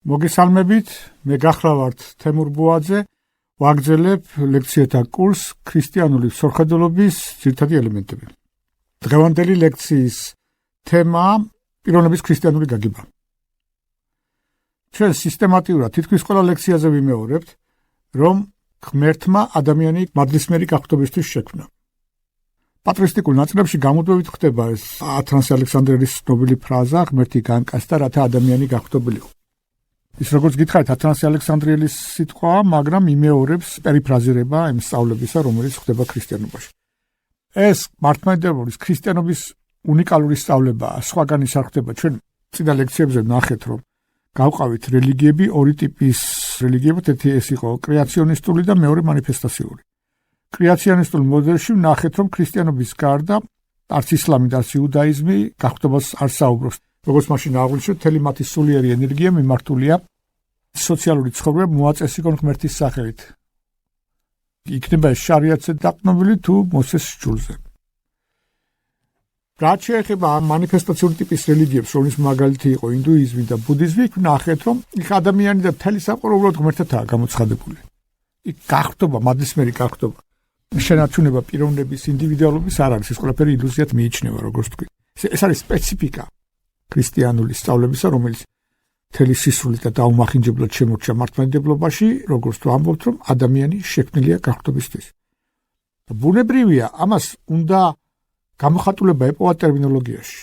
მოგესალმებით, მე გახლავართ თემურ ბუაძე, ვაგრძელებ ლექციათა კურს ქრისტიანული მსხვერპლობის ძირითადი ელემენტები. დღევანდელი ლექციის თემა პიროვნების ქრისტიანული გაგება. ჩვენ სისტემატიურად თითქმის ყველა ლექციაზე ვიმეორებთ, რომ ღმერთმა ადამიანი მადლისმერი გახდომისთვის შექმნა. პატრისტიკულ ნაწილებში გამუდმებით ხდება ეს ათანასე ალექსანდრელის ცნობილი ფრაზა, ღმერთი განკაცდა, რათა ადამიანი გახდომილიყო. ის როგორც გითხარით, ათანასე ალექსანდრიელის სიტყვა, მაგრამ იმეორებს პერიფრაზირება იმ სწავლებისა, რომელიც ხდება ქრისტიანობაში. ეს მართლმადიდებლობის ქრისტიანობის უნიკალური სწავლებაა, სხვაგან ისარხდება. ჩვენ წინა ლექციებზე ნახეთ, რომ გავყავით რელიგიები, ორი ტიპის რელიგიები, ერთი ეს იყო კრეაციონისტული და მეორე მანიფესტაციური. კრეაციონისტულ მოდელში ვნახეთ, რომ ქრისტიანობის გარდა არც ისლამი და არც იუდაიზმი გახდომას არ საუბრობს. როგორც მაშინ აღვნიშნეთ, მთელი მათი სულიერი ენერგია მიმართულია სოციალური ცხოვრება მოაწესრიგონ ღმერთის სახელით. იქნება შარიათზე დაყრდნობილი თუ მოსეს სჯულზე. რაც შეეხება მანიფესტაციური ტიპის რელიგიებს, რომლის მაგალითი იყო ინდუიზმი და ბუდიზმი, ვნახეთ, რომ იქ ადამიანი და მთელი საყოველთაოდ ღმერთთაა გამოცხადებული. იქ გახდომა, მადლისმერი გახდომა, შენარჩუნება პიროვნების ინდივიდუალობის არ არის, ეს ყველაფერი ილუზიად მიიჩნევა, როგორც თქვი. ეს არის სპეციფიკა ქრისტიანული სწავლებისა, რომელიც მთელი სისულით და დაუმახინჯებლად შემორჩა მართლმადიდებლობაში, როგორც თუ ამბობთ, რომ ადამიანი შექმნილია გახდომისთვის. ბუნებრივია, ამას უნდა გამოხატულება ეპოვა ტერმინოლოგიაში.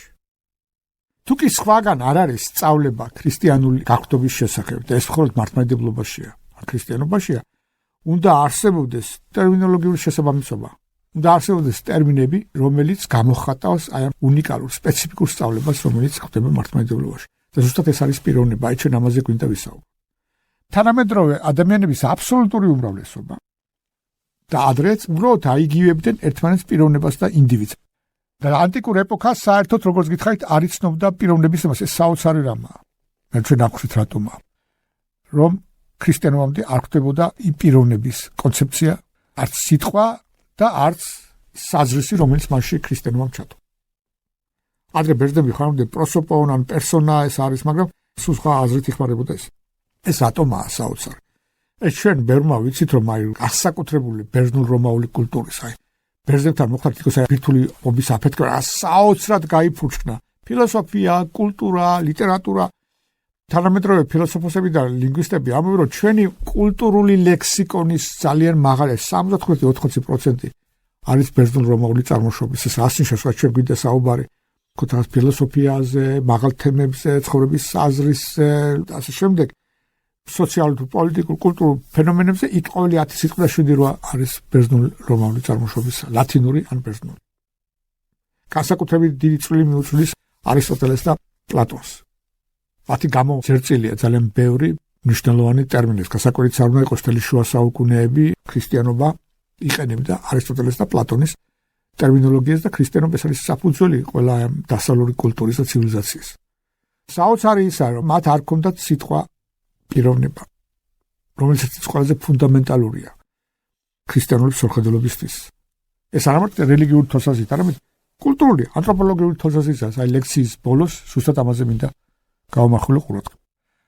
თუ კი სხვაგან არ არის სწავლება ქრისტიანული გახდომის შესახებ, და ეს მხოლოდ მართლმადიდებლობაშია, ქრისტიანობაშია, უნდა არსებობდეს ტერმინოლოგიური შესაბამისობა. უნდა არსებობდეს ტერმინები, რომელიც გამოხატავს აი ამ უნიკალურ, სპეციფიკურ სწავლებას, რომელიც ხდება მართლმადიდებლობაში. და ზუსტად ეს არის პიროვნება, აი ჩვენ ამაზე გვინდა ვისაუბროთ. თანამედროვე ადამიანების აბსოლუტური უმრავლესობა და ადრეც უბრალოდ აიგივებდნენ ერთმანეთს პიროვნებას და ინდივიდს. და ანტიკურ ეპოქას საერთოდ როგორც გითხარით, არ იცნობდა პიროვნების თემას, ეს საოცარი რამაა. მე ჩვენ აღვხვით რატომა. რომ ქრისტიანობამდე არ ხდებოდა პიროვნების კონცეფცია, არც სიტყვა და არც საზრისი, რომელიც მასში ქრისტიანობამ ჩატო. ადრე ბერძნები ხარობდნენ პროსოპონ ან პერსონა, ეს არის, მაგრამ სულ სხვა აზრით იხმარებოდა ეს. ეს რატომაა საოცარი. ეს ჩვენ ბერმა ვიცით, რომ აი განსაკუთრებული ბერძნულ-რომაული კულტურის, აი ბერძნებთან მოხდა თითქოს აი ბირთვული ობის აფეთქება, საოცრად გაიფურჩქნა ფილოსოფია, კულტურა, ლიტერატურა. თანამედროვე ფილოსოფოსები და ლინგვისტები ამბობენ, რომ ჩვენი კულტურული ლექსიკონის ძალიან მაღალი 75-80% არის ბერძნულ-რომაული წარმოშობის. ეს ასნიშნავს, რომ ჩვენ გვინდა საუბარი ქოთას ფილოსოფიაზე, მაღალ თემებზე, ცხოვრების საზრისზე და ასე შემდეგ, სოციალურ, პოლიტიკურ, კულტურულ ფენომენებზე, იქ ყოველი 10 სიტყვა 7 არის ბერძნულ-რომაული წარმოშობის, ლათინური ან ბერძნული. განსაკუთრებით დიდი წვლილი მიუძღვის არისტოტელეს და პლატონს. მათი გამოძერწილია ძალიან ბევრი მნიშვნელოვანი ტერმინები. განსაკუთრებით არ უნდა იყოს მთელი შუა საუკუნეები, ქრისტიანობა იყენებდა არისტოტელეს და პლატონის ტერმინოლოგიას და ქრისტიანობა ეს არის საფუძველი ყველა დასავლური კულტურის და ცივილიზაციის. საოცარი ისაა, რომ მათ არ ჰქონდათ სიტყვა პიროვნება, რომელიც ყველაზე ფუნდამენტალურია ქრისტიანული მსხვერპლობისთვის. ეს არ ამარტო რელიგიური თვალსაზრისით, არამედ კულტურული, ანთროპოლოგიური თვალსაზრისით, აი ლექციის ბოლოს ზუსტად ამაზე მინდა გავამახვილო ყურადღება.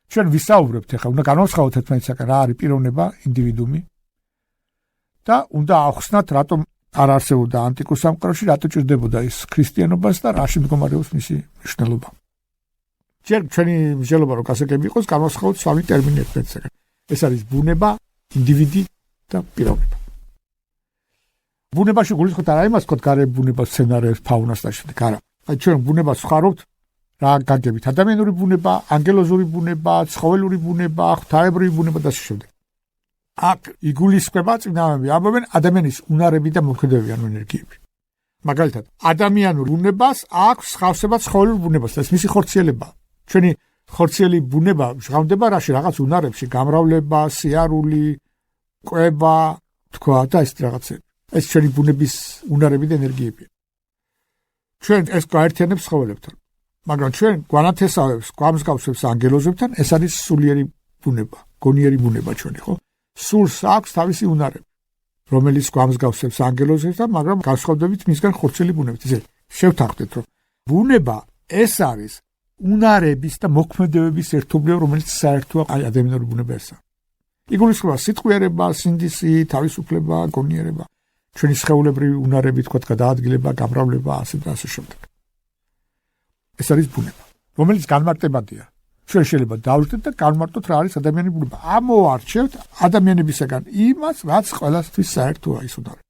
ჩვენ ვისაუბრებთ ახლა, უნდა განვასხვაოთ ერთმანეთსაგან რა არის პიროვნება, ინდივიდუმი და უნდა ახსნათ, რატომ არ არსებობდა ანტიკურ სამყაროში, რატო ჭირდებოდა ის ქრისტიანობას და რაში მდგომარეობს მისი მნიშვნელობა. ჯერ ჩვენი მსჯელობა რომ გასაგები იყოს, განვასხვაოთ სამი ტერმინი ერთმანეთსაგან. ეს არის ბუნება, ინდივიდი და პიროვნება. ბუნებაში გულისხმობთ არა იმას, თქო, გარე ბუნება, სცენარებს, ფაუნას და შემდეგ, არა. აი ჩვენ ბუნებას ვხარობთ რა გაგებით, ადამიანური ბუნება, ანგელოზური ბუნება, ცხოველური ბუნება, ღვთაებრივი ბუნება და შემდეგ. აქ იგულისხმება წინააღმდეგ ამბობენ ადამიანის უნარები და მოქმედებები ან ენერგიები. მაგალითად, ადამიანურ ბუნებას აქვს ხავსება ცხოველურ ბუნებას, ეს მისი ხორციელება. ჩვენი ხორციელი ბუნება ჟღავდება რაში, რაღაც უნარებში, გამრავლება, სიარული, კვება, თქვა და ეს რაღაცები. ეს ჩვენი ბუნების უნარები და ენერგიები. ჩვენ ეს გაერთიანებს ცხოველებთან. მაგრამ ჩვენ გვანათესავებს, გვამსგავსებს ანგელოზებთან, ეს არის სულიერი ბუნება, გონიერი ბუნება ჩვენი, ხო? სულს აქვს თავისი უნარები, რომელიც გვამსგავსებს ანგელოზებთან, მაგრამ განსხვავებით მისგან ხორციელი ბუნებით. ისე შევთანხმდეთ, რომ ბუნება ეს არის უნარების და მოქმედებების ერთობლიობა, რომელიც საერთოა ადამიანური ბუნებასა. იგულისხმება სიტყვიერება, სინდისი, თავისუფლება, გონიერება, ჩვენი სხეულებრივი უნარები, თქვათ, გადაადგილება, გამრავლება, ასე და ასე შემდეგ. ეს არის ბუნება, რომელიც განმარტებადია. ჩვენ შეიძლება დავжდეთ და განმარტოთ რა არის ადამიანის ბუნება. ამოვარჩევთ ადამიანებისაგან იმას, რაც ყველასთვის საერთოა ის უნარი.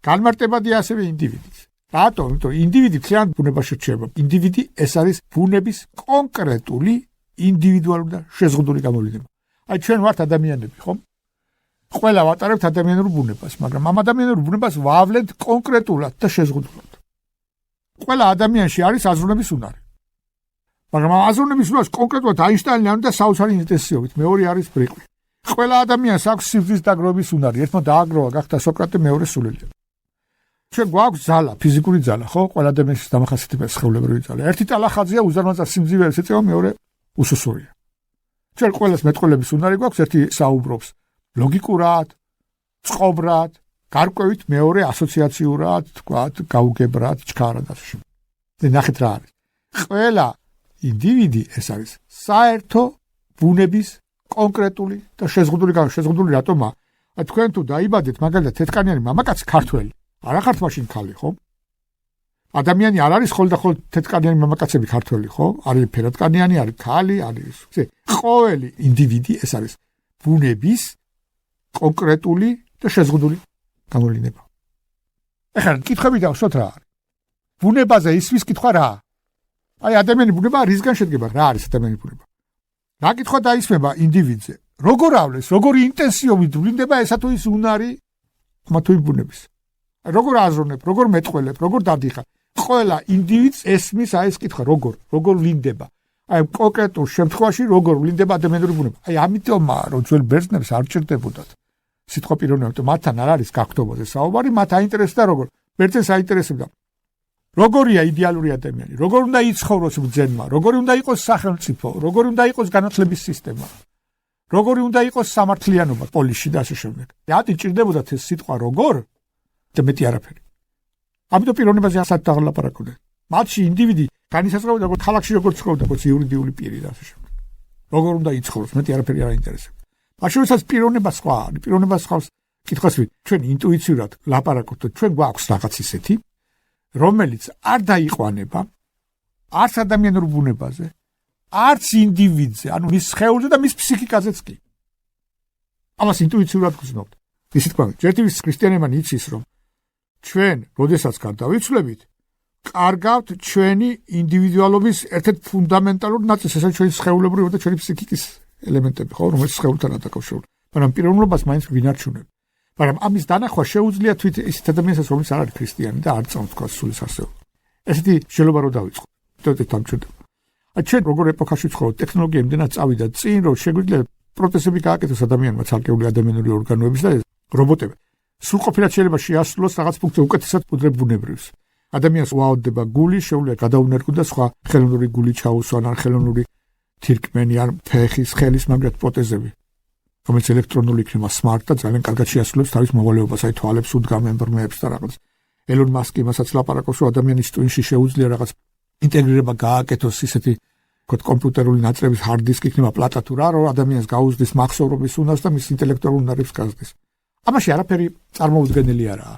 განმარტებადია ასევე ინდივიდის. რატომ? იმიტომ ინდივიდი ძალიან ბუნებაში რჩება. ინდივიდი ეს არის ბუნების კონკრეტული, ინდივიდუალური და შეზღუდული გამოვლენა. აი ჩვენ ვართ ადამიანები, ხო? ყველა ვატარებთ ადამიანურ ბუნებას, მაგრამ ამ ადამიანურ ბუნებას ვავლენთ კონკრეტულად და შეზღუდულად. ყველა ადამიანში არის აზროვნების უნარი. მაგრამ ამ აზროვნების უნარს კონკრეტულად აინშტაინი არ უნდა საოცარი ინტენსივობით, მეორე არის ბრიყვი. ყველა ადამიანს აქვს სიბრძნის დაგროვების უნარი, ერთმა დააგროვა, გახდა სოკრატე, მეორე სულელია. ჩვენ გვაქვს ძალა, ფიზიკური ძალა, ხო? ყველა ადამიანის დამახასიათებელია სხეულებრივი ძალა. ერთი ტალახაძეა უზარმაზარ სიმძივეებს ეწევა, მეორე უსუსურია. ჩვენ ყველას მეტყველების უნარი გვაქვს, ერთი საუბრობს ლოგიკურად, წყობრად, გარკვევით, მეორე ასოციაციურად, თქვათ, გაუგებრად, ჩქარად ასე. ნახეთ რა არის. ყველა ინდივიდი ეს არის საერთო ბუნების კონკრეტული და შეზღუდული რატომა? თქვენ თუ დაიბადეთ მაგალითად თეთრკანიანი მამაკაცი ქართველი, არა ხართ მაშინ ქალი, ხო? ადამიანი არ არის ხოლმე თეთრკანიანი მამაკაცები ქართველი, ხო? არის ფერადკანიანი, არის ქალი, არის ყოველი ინდივიდი ეს არის ბუნების კონკრეტული და შეზღუდული გამოვლენა. ეხლა კითხები დავსვათ რა არის? ბუნებაზე ისვის კითხვა რა? აი ადამიანის ბუნება რისგან შედგება? რა არის ადამიანის ბუნება? რა კითხვა დაისმება ინდივიდზე? როგორ ავლეს, როგორი ინტენსივობით ვლინდება ესა თუ ის უნარი მათი ბუნების? როგორ აზროვნებ, როგორ მეტყველებ, როგორ დადიხარ? ყველა ინდივიდს ესმის აი ეს კითხვა, როგორ ვლინდება? აი კონკრეტულ შემთხვევაში როგორ ვლინდება ადამიანური ბუნება? აი ამიტომაა რომ ძველ ბერძნებს არ ჭირდებოდათ სიტყვა პიროვნება, მათთან არ არის გაქთობაზე საუბარი, მათ აინტერესდა როგორ. ბერძენს აინტერესებდა როგორია იდეალური ადამიანი, როგორ უნდა იცხოვროს ბრძენმა, როგორი უნდა იყოს სახელმწიფო, როგორი უნდა იყოს განათლების სისტემა, როგორი უნდა იყოს სამართლიანობა პოლისში და ასე შემდეგ. რატი ჭირდებოდათ ეს სიტყვა როგორ და მეტი არაფერი. ამიტომ პიროვნებაზე ასად დაღლაპარაკობდნენ. მათში ინდივიდი განისაზღვრებოდა როგორც ქალაქში როგორ ცხოვრობდა, როგორც იურიდიული პირი და ასე შემდეგ. როგორ უნდა იცხოვროს, მეტი არაფერი არ აინტერესებდა. მაშინ როდესაც პიროვნება სხვა არის, პიროვნება სხვას კითხვას ჩვენ ინტუიციურად ლაპარაკობთ, ჩვენ გვაქვს რაღაც ისეთი, რომელიც არ დაიყვანება არც ადამიანურ ბუნებაზე, არც ინდივიდზე, ანუ მის სხეულზე და მის ფსიქიკაზეც კი. ამას ინტუიციურად გრძნობთ. ისე თქვა, ჯერტივის ქრისტიანებმა იცის, რომ ჩვენ, როდესაც გარდავიცვლებით, კარგავთ ჩვენი ინდივიდუალობის ერთ-ერთ ფუნდამენტალურ ნაწილს, ესაა ჩვენი სხეულებრივი და ჩვენი ფსიქიკის ელემენტები, ხო, რომელიც სხეულთან დაკავშირებულია. მაგრამ პიროვნებას მაინც ვინარჩუნებ. მაგრამ ამის დანახვა შეუძლია თვით ისეთ ადამიანსაც, რომელიც არ არის ქრისტიანი და არ წამს თქვა სულის არსებობა. ესეთი შეიძლება რომ დავიწყო. თვითონ დამჭირდება. ჩვენ როგორ ეპოქაში ვცხოვრობ, ტექნოლოგია იმდენად წავიდა წინ, რომ შეგვიძლია პროტეზები გააკეთოს ადამიანმა ცალკეული ადამიანური ორგანოების და რობოტები. სრულყოფილად შეიძლება შეასრულოს რაღაც ფუნქცია უკეთესად კუდრებ ბუნებრივს. ადამიანს უაოდდება გული, შეუძლია გადაუნერგო და სხვა ხელოვნური გული ჩაუსვან ან ხელოვნური თირკმენი ან ფეხის ხელის მაგათ პროტეზები. რომელიც ელექტრონული იქნება smart და ძალიან კარგად შეასრულებს თავის მოვალეობას, აი თვალებს უდგამს, ემბრმეებს და რაღაც. ელონ მასკი მასაც ლაპარაკობს, რომ ადამიანის ტვინში შეუძლია რაღაც ინტეგრირება გააკეთოს ისეთი კომპიუტერული ნაწილების hard disk იქნება პლატა თუ რა, რომ ადამიანს გაუზრდის მახსოვრობის უნარს და მის ინტელექტუალურ უნარებს გაზრდის. ამაში არაფერი წარმოუდგენელი არაა.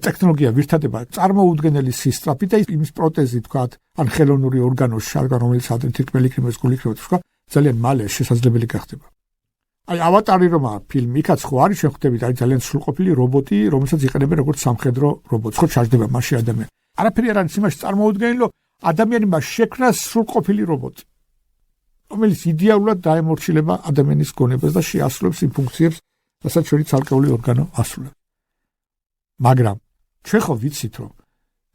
ტექნოლოგია ვირთადება წარმოუდგენელი სისწრაფით და იმის პროტეზი თქვა, ან ხელოვნური ორგანოს შარგა, რომელიც ადრე თირკმელი იქნება, გული იქნება თქვა, ძალიან მალე შესაძლებელი გახდება. აი ავატარი რომ არის ფილმი, იქაც ხო არის შეხვდებით, არის ძალიან სრულყოფილი რობოტი, რომელსაც იყენებენ როგორც სამხედრო რობოტს, ხო ჩარჯდება მასში ადამიანი. არაფერი არ არის იმაში წარმოუდგენელი, რომ ადამიანმა შექმნა სრულყოფილი რობოტი, რომელიც იდეალურად დაემორჩილება ადამიანის გონებას და შეასრულებს იმ ფუნქციებს, რასაც ჩვენი ცალკეული ორგანო ასრულებს. მაგრამ ჩვენ ხო ვიცით, რომ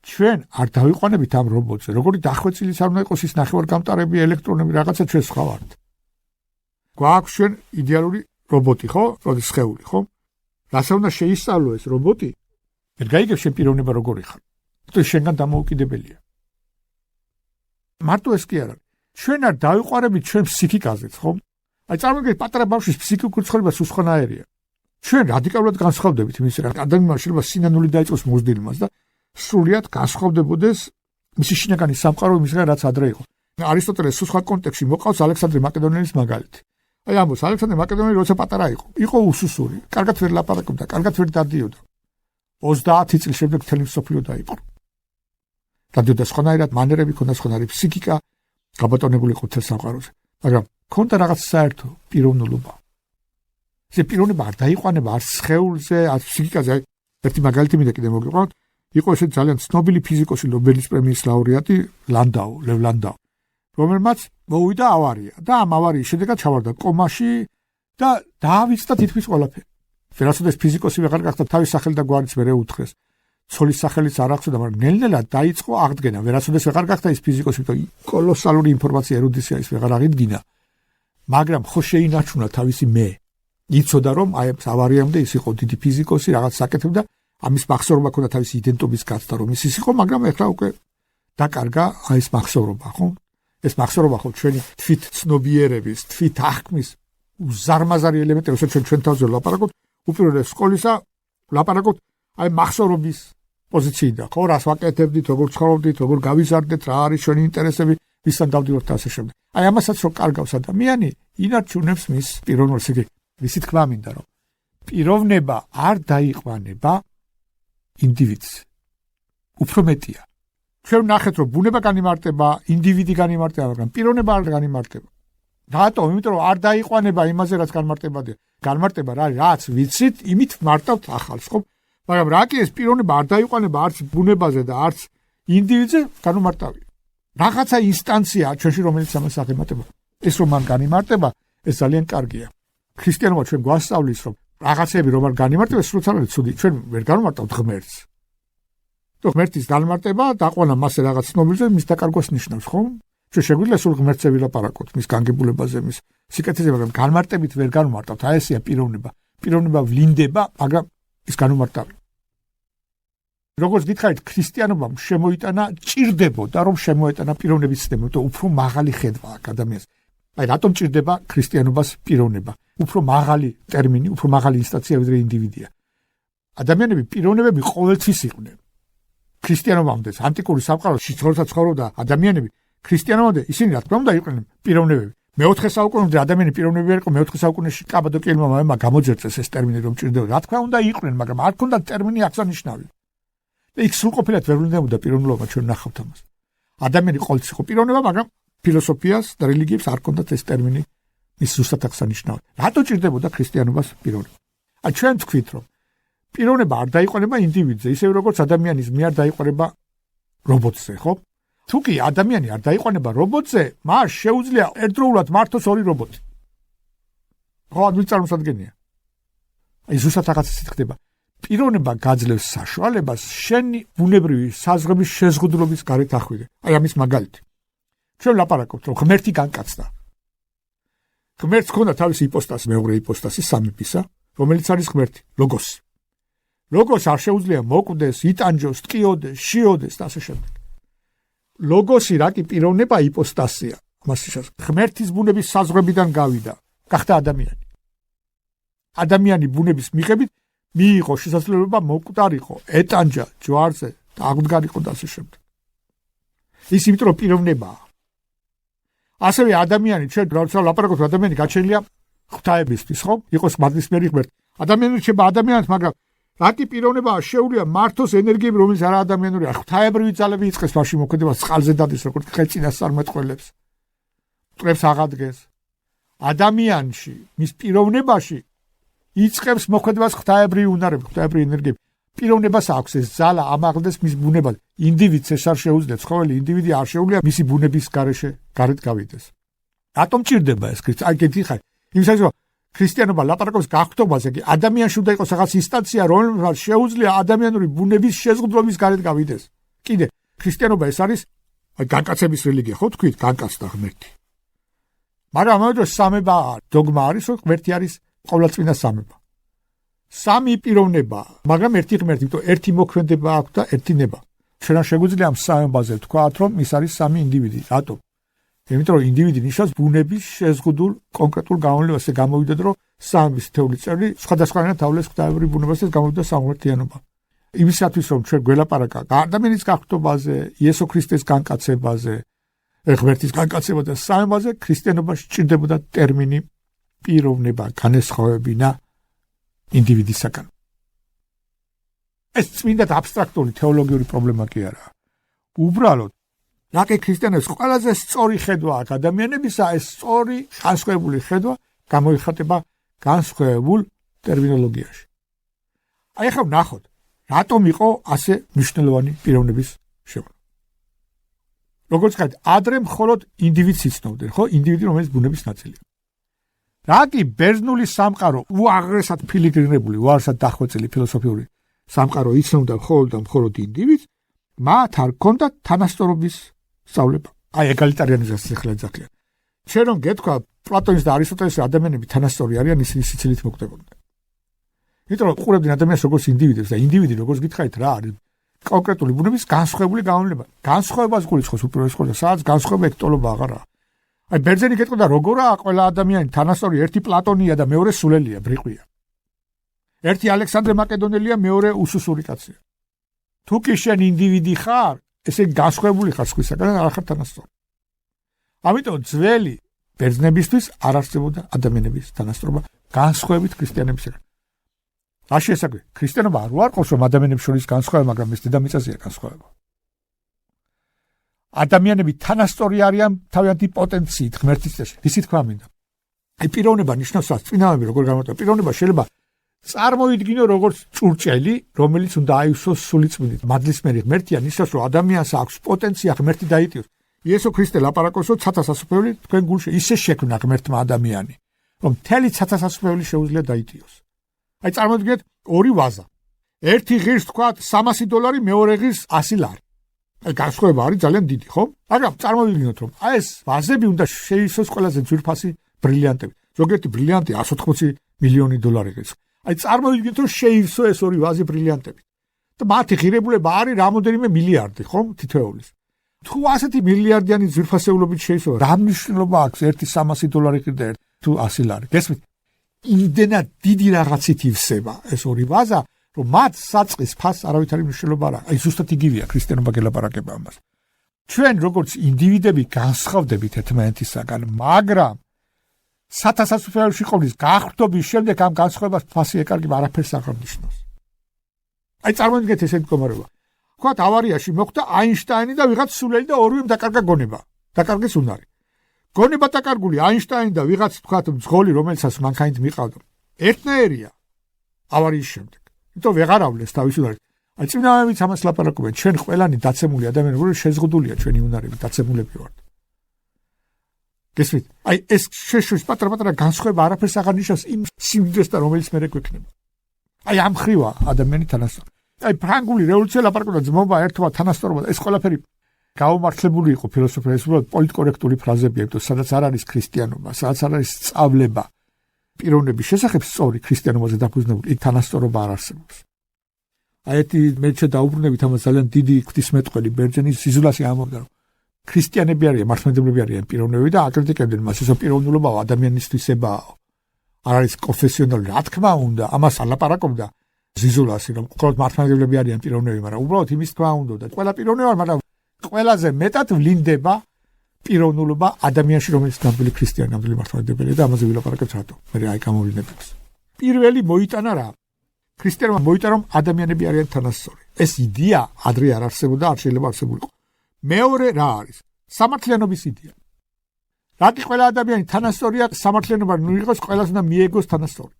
ჩვენ არ დავიყვანებით ამ რობოტზე, როგორი დახვეწილიც არ უნდა იყოს ის ნახევარგამტარები, ელექტრონები, რაღაცა ჩვენ სხვა ვართ. გვაქვს ჩვენ იდეალური რობოტი, ხო? როდის სხეული, ხო? რასაც უნდა შეისწავლო ეს რობოტი, ვერ გაიგებს შენ პიროვნება როგორი ხარ. თუ შენგან დამოუკიდებელია. მარტო ეს კი არა. ჩვენ არ დავიყვანებით ჩვენ ფსიქიკაზეც, ხო? აი წარმოგიდგენთ პატარა ბავშვის ფსიქიკურ ცხოვრება სულ სხვანაირია. ჩვენ რადიკალურად განსხვავდებით იმის რა. ადამიანმა შეიძლება სინანული დაიწყოს მოზრდილმას და სრულიად განსხვავდებოდეს მისი შინაგანი სამყარო იმისგან რაც ადრე იყო. არისტოტელეს სხვა კონტექსტში მოყავს ალექსანდრე მაკედონელის მაგალითი. აი ამბობს, ალექსანდრე მაკედონელი როცა პატარა იყო უსუსური, კარგად ვერ ლაპარაკობდა, კარგად ვერ დადიოდა. 30 წლის შემდეგ მთელი მსოფლიო დაიპყრო. დადიოდა სხვანაირად, მანერები ჰქონდა, სხვანაირი ფსიქიკა, გაბატონებული იყო მთელ სამყაროზე. მაგრამ ჰქონდა რაღაც საერთო პიროვნულობა. ეს პიროვნება არ დაიყვანება არც სხეულზე, არც ფსიქიკაზე. ერთი მაგალითი მინდა კიდე მოგიყვანოთ. იყო ესე ძალიან ცნობილი ფიზიკოსი, ნობელის პრემიის ლაურეატი ლევ ლანდაუ, რომელმაც მოვიდა ავარია და ამ ავარიის შედეგად ჩავარდა კომაში და დაავიწყდა თითქმის ყველაფერი. ვერასოდეს ფიზიკოსი ვეღარ გახდა, თავის სახელი და გვარიც ვერ ეუთხრეს. ცოლის სახელიც არ ახსოვდა, მაგრამ ნელ-ნელა დაიწყო აღდგენა. ვერასოდეს ვეღარ გახდა ის ფიზიკოსი, იმიტომ კოლოსალური ინფორმაცია ერუდიცია ის ვეღარ აღიდგინა. მაგრამ ხო შეინარჩუნა თავისი მე. იცოდა რომ აი ეს ავარიამდე ის იყო დიდი ფიზიკოსი, რაღაც საკეთებდა, ამის მახსოვრობა ქონდა თავისი იდენტობის გაცდა, რომ ის იყო, მაგრამ ეხლა უკვე დაკარგა აი ეს მახსოვრობა, ხო? ეს მახსოვრობა ხო ჩვენი თვით ცნობიერების, თვით აღქმის უზარმაზარი ელემენტი, როცა ჩვენ თავზე ვლაპარაკობთ, უპირველეს სკოლისა ვლაპარაკობთ აი მახსოვრობის პოზიციიდან, ხო, რას ვაკეთებდით, როგორ ცხოვრობდით, როგორ გავიზარდეთ, რა არის ჩვენი ინტერესები, ვისთან დავდივართ და ასე შემდეგ. აი ამასაც რო კარგავს ადამიანი, ინარჩუნებს მის პიროვნულს, იგი ვისი თქვა მინდა რომ პიროვნება არ დაიყვანება ინდივიდს. უფრო მეტია. ჩვენ ნახეთ რომ ბუნება განიმარტება, ინდივიდი განიმარტება, მაგრამ პიროვნება არ განიმარტება. რატომ? იმიტომ რომ არ დაიყვანება იმაზე რაც განმარტებადია. განმარტება რა არის, რაც ვიცით, იმით მარტავთ ახალს, ხო? მაგრამ რა კი ეს პიროვნება არ დაიყვანება არც ბუნებაზე და არც ინდივიდზე განმარტავია. რაღაცა ინსტანცია ჩვენში რომელიც ამას აღემატება. ეს რომ მან განიმარტება, ეს ძალიან კარგია. ქრისტიანობა ჩვენ გვასწავლის რომ რაღაცები რომ არ განიმარტება, ეს როცა არის ცუდი, ჩვენ ვერ განმარტავთ ღმერთს. თუ ღმერთის განმარტება დაყვანა მასე რაღაც ცნობილზე მის დაკარგვას ნიშნავს, ხო? ჩვენ შეგვიძლია სულ ღმერთზე ვილაპარაკოთ, მის განგებულებაზე, მის სიკეთეზე, მაგრამ განმარტებით ვერ განმარტავთ. აი ესეა პიროვნება. პიროვნება ვლინდება, მაგრამ ის განმარტავია. როგორც გითხარით, ქრისტიანობამ შემოიტანა, ჭირდებოდა რომ შემოეტანა პიროვნების ცნება, თუ უფრო მაღალი ხედვა აქვს ადამიანს. აი რატომ ჭირდება ქრისტიანობას პიროვნება? უფრო მაღალი ტერმინი, უფრო მაღალი ინსტანცია ვიდრე ინდივიდია. ადამიანები პიროვნებები ყოველთვის იყვნენ. ქრისტიანობამდე, ანტიკური სამყაროში როცა ცხოვრობდა ადამიანები, ქრისტიანობამდე ისინი რა თქმა უნდა იყვნენ პიროვნებები. მე-4 საუკუნემდე ადამიანი პიროვნებები იყო, მე-4 საუკუნეში კაბადოკიელმა მამებმა გამოძერწეს ეს ტერმინი რომ ჭირდება. რა თქმა უნდა იყვნენ, მაგრამ არ ქონდა ტერმინი აღსანიშნავი. და იქ სრულყოფილად ვერ ვლინდებოდა პიროვნულობა ჩვენ ნახავთ ამას. ადამიანი ყოველთვის იყო პიროვნება, მაგრამ ფილოსოფიას და რელიგიებს არ ქონდათ ეს ტერმინი ის ზუსტად აღსანიშნავი. რატო ჭირდებოდა ქრისტიანობას პიროვნება? აი ჩვენ თქვით რომ პიროვნება არ დაიყვანება ინდივიდზე, ისე როგორც ადამიანის მე არ დაიყვანება რობოტზე, ხო? თუ კი ადამიანი არ დაიყვანება რობოტზე, მას შეუძლია ერთდროულად მართოს ორი რობოტი. ხო, адვილი წარმოსადგენია. აი ზუსტად რაღაც ისეთ ხდება. პიროვნება გაძლევს საშუალებას შენი ბუნებრივი საზღვრების შეზღუდულობის გარეთ ახვიდე. აი ამის მაგალითი. ჩვენ ვლაპარაკობთ რომ ღმერთი განკაცდა. ღმერთს ქონდა თავისი იპოსტასი, მეორე იპოსტასი სამებისა, რომელიც არის ღმერთი, ლოგოსი. ლოგოს არ შეუძლია მოკვდეს, იტანჯოს, ტკიოდეს, შიოდეს და ასე შემდეგ. ლოგოსი რა კი პიროვნება იპოსტასია. მასიშას ღმერთის ბუნების საზღვრებიდან გავიდა, გახდა ადამიანი. ადამიანი ბუნების მიხედვით მიიღო შესაძლებლობა მოკვდარიყო, ეტანჯა ჯვარზე და აღდგარიყო და ასე შემდეგ. ის იმიტომ რომ პიროვნებაა. ასევე ადამიანი ჩვენ როცა ვლაპარაკობთ ადამიანი გაჩენილია ღვთაებისთვის, ხო? იყოს მადლისმიერი ღმერთი. ადამიანი რჩება ადამიანად, მაგრამ რა კი პიროვნებაა შეუძლია მართოს ენერგიები, რომელიც არა ადამიანურია. ღვთაებრივი ძალები იწყეს მასში მოქმედებას, წყალზე დადის, როგორც ხეწინას წარმეტყველებს. მტრებს აღადგენს. ადამიანში, მის პიროვნებაში იწყებს მოქმედებას ღვთაებრივი უნარები, ღვთაებრივი ენერგიები. პიროვნებას აქვს ეს ძალა ამაღლდეს მის ბუნებას. ინდივიდს ეს არ შეუძლია, ცხოველი ინდივიდი არ შეუძლია მისი ბუნების გარეთ გავიდეს. რატომ ჭირდება ეს ქრისტიანობა? აი გითხარ, იმისათვის რომ ქრისტიანობა ლაპარაკობს გახტობაზე, კი ადამიანში უნდა იყოს რაღაც ინსტანცია, რომელმაც შეუძლია ადამიანური ბუნების შეზღუდულობის გარეთ გავიდეს. კიდე ქრისტიანობა ეს არის აი განკაცების რელიგია, ხო თქვით, განკაცდა ღმერთი. მაგრამ ამავე დროს სამება დოგმა არის, რომ ღმერთი არის ყოვლადწმინდა სამება. სამი პიროვნება, მაგრამ ერთი ღმერთი, იმიტომ ერთი მოქმედება აქვს და ერთი ნება. ჩვენ არ შეგვიძლია ამ სამებაზე ვთქვათ, რომ ის არის სამი ინდივიდი. რატომ? იმიტომ რომ ინდივიდი ნიშნავს ბუნების შეზღუდულ კონკრეტულ გამოვლენას, ესე გამოვიდოდ, რომ სამის თეული წევრი სხვადასხვანაირად თავლეს ღვთაებრივ ბუნებას და გამოვიდა სამღვერთიანობა. იმისათვის რომ ჩვენ გველაპარაკა ადამიანის გახტობაზე, იესო ქრისტეს განკაცებაზე, ღმერთის განკაცება და სამებაზე ქრისტიანობაში ჭირდებოდა ტერმინი პიროვნება განესხვავებინა ინდივიდისაგან. ეს წმინდად აბსტრაქტული თეოლოგიური პრობლემა კი არაა. უბრალოდ რაკი ქრისტიანებს ყველაზე სწორი ხედვა აქვს ადამიანებისა, ეს სწორი განსხვავებული ხედვა გამოიხატება განსხვავებულ ტერმინოლოგიაში. აი ახლა ვნახოთ, რატომ იყო ასე მნიშვნელოვანი პიროვნების შექმნა. როგორც ვთქვით, ადრე მხოლოდ ინდივიდს იცნობდნენ, ხო? ინდივიდი, რომელიც ბუნების ნაწილია. რაკი ბერძნული სამყარო უაღრესად ფილიგრინებული, უაღრესად დახვეწილი ფილოსოფიური სამყარო იცნობდა მხოლოდ ინდივიდს, მათ არ ჰქონდათ თანასწორობის სწავლება. აი ეგალიტარიანიზაცია ახლა ეძახიან. შენ რომ გეთქვა პლატონის და არისტოტელის ადამიანები თანასწორი არიან, ისინი სიცილით მოკვდებოდნენ. იმიტომ რომ ყურებდნენ ადამიანს როგორც ინდივიდებს და ინდივიდი როგორც გითხარით რა არის კონკრეტული ბუნების განსხვავებული გამოვლენა. განსხვავებას გულისხმობს უპირველეს ყოვლისა, სადაც განსხვავება ექტოლობა აღარაა. აი ბერძენი გეტყოდა როგორაა ყველა ადამიანი თანასწორი, ერთი პლატონია და მეორე სულელია, ბრიყვია. ერთი ალექსანდრე მაკედონელია, მეორე უსუსური კაცია. თუ კი შენ ინდივიდი ხარ, ესე განსხვავებული ხარ სხვისაგან, არ ხარ თანასწორი. ამიტომ ძველი ბერძნებისთვის არ არსებობდა ადამიანების თანასწორობა განსხვავებით ქრისტიანებისგან. რა შესაძლოა? ქრისტიანობა არ უარყოფს რომ ადამიანებს შორის განსხვავება, მაგრამ ეს დედამიწაზეა განსხვავება. ადამიანები თანასწორი არიან თავიანთი პოტენციით ღმერთის წინაშე. ისიც თქვა მინდა. აი პიროვნება ნიშნავს წინავები როგორ გამოიყენება. პიროვნება შეიძლება წარმოიდგინო როგორც წურჭელი, რომელიც უნდა აივსოს სულიწმინდით. მადლისმერი ღმერთია, ნიშნავს რომ ადამიანს აქვს პოტენცია ღმერთი დაიტიოს. იესო ქრისტე ლაპარაკობს რომ ცათასასუფლებელი თქვენ გულში ისე შექმნა ღმერთმა ადამიანი, რომ მთელი ცათასასუფლებელი შეუძლია დაიტიოს. აი წარმოიდგინეთ ორი ვაზა. ერთი ღირს თქვა $300, მეორე ღირს $100. აი განსხვავება არის ძალიან დიდი, ხო? მაგრამ წარმოვიდგინოთ რომ აი ეს ვაზები უნდა შეივსოს ყველაზე ძვირფასი ბრილიანტები. ზოგიერთი ბრილიანტი $180 მილიონი ღირს. აი წარმოვიდგინოთ რომ შეივსო ეს ორი ვაზი ბრილიანტებით. და მათი ღირებულება არის რამოდენიმე მილიარდი, ხო? თითოეულის. თუ ასეთი მილიარდიანი ძვირფასეულობით შეივსო, რა მნიშვნელობა აქვს ერთი $300 ღირს და ერთი თუ $100? გესმით? იმდენად დიდი რაღაცით ივსება ეს ორი ვაზა, რომ მათ საწყის ფასს არავითარი მნიშვნელობა არ აქვს. აი ზუსტად იგივეა ქრისტიანობა გელაპარაკება ამას. ჩვენ როგორც ინდივიდები განსხვავდებით ერთმანეთისაგან, მაგრამ სათასასუფლებელში ყოფნის გახდობის შემდეგ ამ განსხვავებას ფასი ეკარგება არაფერს აღარ ნიშნავს. აი წარმოიდგინეთ ესეთი მდგომარეობა. ვთქვათ ავარიაში მოხდა აინშტაინი და ვიღაც სულელი და ორივემ დაკარგა გონება. დაკარგეს უნარი. გონება დაკარგული აინშტაინი და ვიღაც ვთქვათ მძღოლი, რომელსაც მანქანით მიყავდა. ერთნაირია ავარიის შემდეგ. იმიტომ ვეღარავლეს თავის უნარით. აი წინააღმდეგ ამას ლაპარაკობენ. ჩვენ ყველანი დაცემული ადამიანები ვართ, შეზღუდულია ჩვენი უნარები, დაცემულები ვართ. გესმით? აი ეს შეშვის პატარ-პატარა განსხვავება არაფერს აღარ ნიშნავს იმ სიმდიდრესთან, რომელიც მე გვექნება. აი ამ ხრივა ადამიანი თანასწორი. აი ფრანგული რევოლუცია ლაპარაკობდა ძმობა, ერთობა, თანასწორობა. ეს ყველაფერი გაუმართლებული იყო ფილოსოფია, ეს უბრალოდ პოლიტკორექტული ფრაზებია, იმიტომ სადაც არ არის ქრისტიანობა, სადაც არ არის სწავლება პიროვნების შესახებ სწორი ქრისტიანობაზე დაფუძნებული, იქ თანასწორობა არ არსებობს. აი ერთი მე დაუბრუნებით ამას ძალიან დიდი ღვთისმეტყველი ბერძენი სიზულასი ამბობდა, რომ ქრისტიანები არიან, მართლმადიდებლები არიან პიროვნებები და აკრიტიკებდნენ მას, ეს პიროვნულობა ადამიანისთვისებაა. არ არის კონფესიონალური, რა თქმა უნდა, ამას ალაპარაკობდა ზიზულასი, რომ მხოლოდ მართლმადიდებლები არიან პიროვნებები, მაგრამ უბრალოდ იმის თქმა უნდა და ყველა პიროვნება, მაგრამ ყველაზე მეტად ვლინდება პიროვნულობა ადამიანში, რომელიც ნამდვილი ქრისტიანი, ნამდვილი მართლმადიდებელი და ამაზე ვილაპარაკებთ რატო? მე აი გამოვლინებებს. პირველი მოიტანა რა? ქრისტიანობა მოიტანა რომ ადამიანები არიან თანასწორი. ეს იდეა ადრე არ არსებობდა, არ შეიძლება არსებულიყო. მეორე რა არის? სამართლიანობის იდეა. რაკი ყველა ადამიანი თანასწორია, სამართლიანობა ნუ იყოს, ყველას უნდა მიეგოს თანასწორი.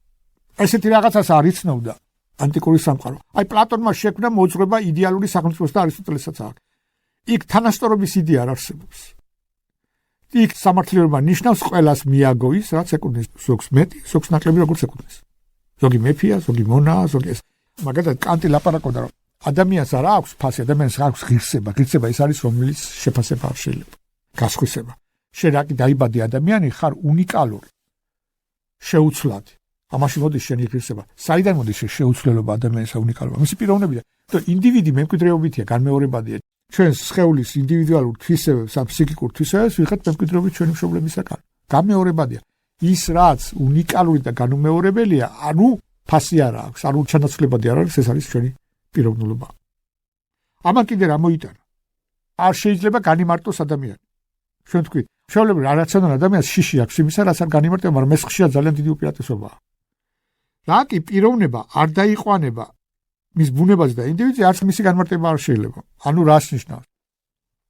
ესეთი რაღაცას არ იცნობდა ანტიკური სამყარო. აი პლატონმა შექმნა მოძღვრება იდეალური სახელმწიფოს და არისტოტელესაც აქვს. იქ თანასწორობის იდეა არ არსებობს. იქ სამართლიანობა ნიშნავს ყველას მიაგო ის, რაც ეკუთვნის, ზოგს მეტი, ზოგს ნაკლები როგორც ეკუთვნის. ზოგი მეფია, ზოგი მონაა, ზოგი ეს. მაგალითად კანტი ლაპარაკობდა, რომ ადამიანს არ აქვს ფასი, ადამიანს აქვს ღირსება. ღირსება ის არის, რომელიც შეფასება არ შეიძლება. გასხვისება. შენ რაკი დაიბადე ადამიანი ხარ უნიკალური. შეუცვლადი. ამაში მოდის შენი ღირსება. საიდან მოდის შეუცვლელობა ადამიანის უნიკალობა? მისი პიროვნებიდან. და ინდივიდი მემკვიდრეობითია, განმეორებადია. ჩვენ სხეულის ინდივიდუალურ თვისებებს, ამ ფსიქიკურ თვისებებს ვიღებთ მემკვიდრეობით ჩვენი მშობლებისაგან. განმეორებადია. ის რაც უნიკალური და განუმეორებელია, ანუ ფასი არ აქვს, ანუ ჩანაცვლებადი არ არის, ეს არის ჩვენი პიროვნულობა. ამან კიდე რა მოიტანა? არ შეიძლება განიმარტოს ადამიანი. ჩვენ თქვით, შეუძლებელი არაცნობრივ ადამიანს შიში აქვს იმისა, რაც არ განიმარტება, მაგრამ ეს ხშირად ძალიან დიდი უპირატესობაა. რა კი პიროვნება არ დაიყვანება მის ბუნებაზე და ინდივიდზე არც მისი განმარტება არ შეიძლება. ანუ რას ნიშნავს?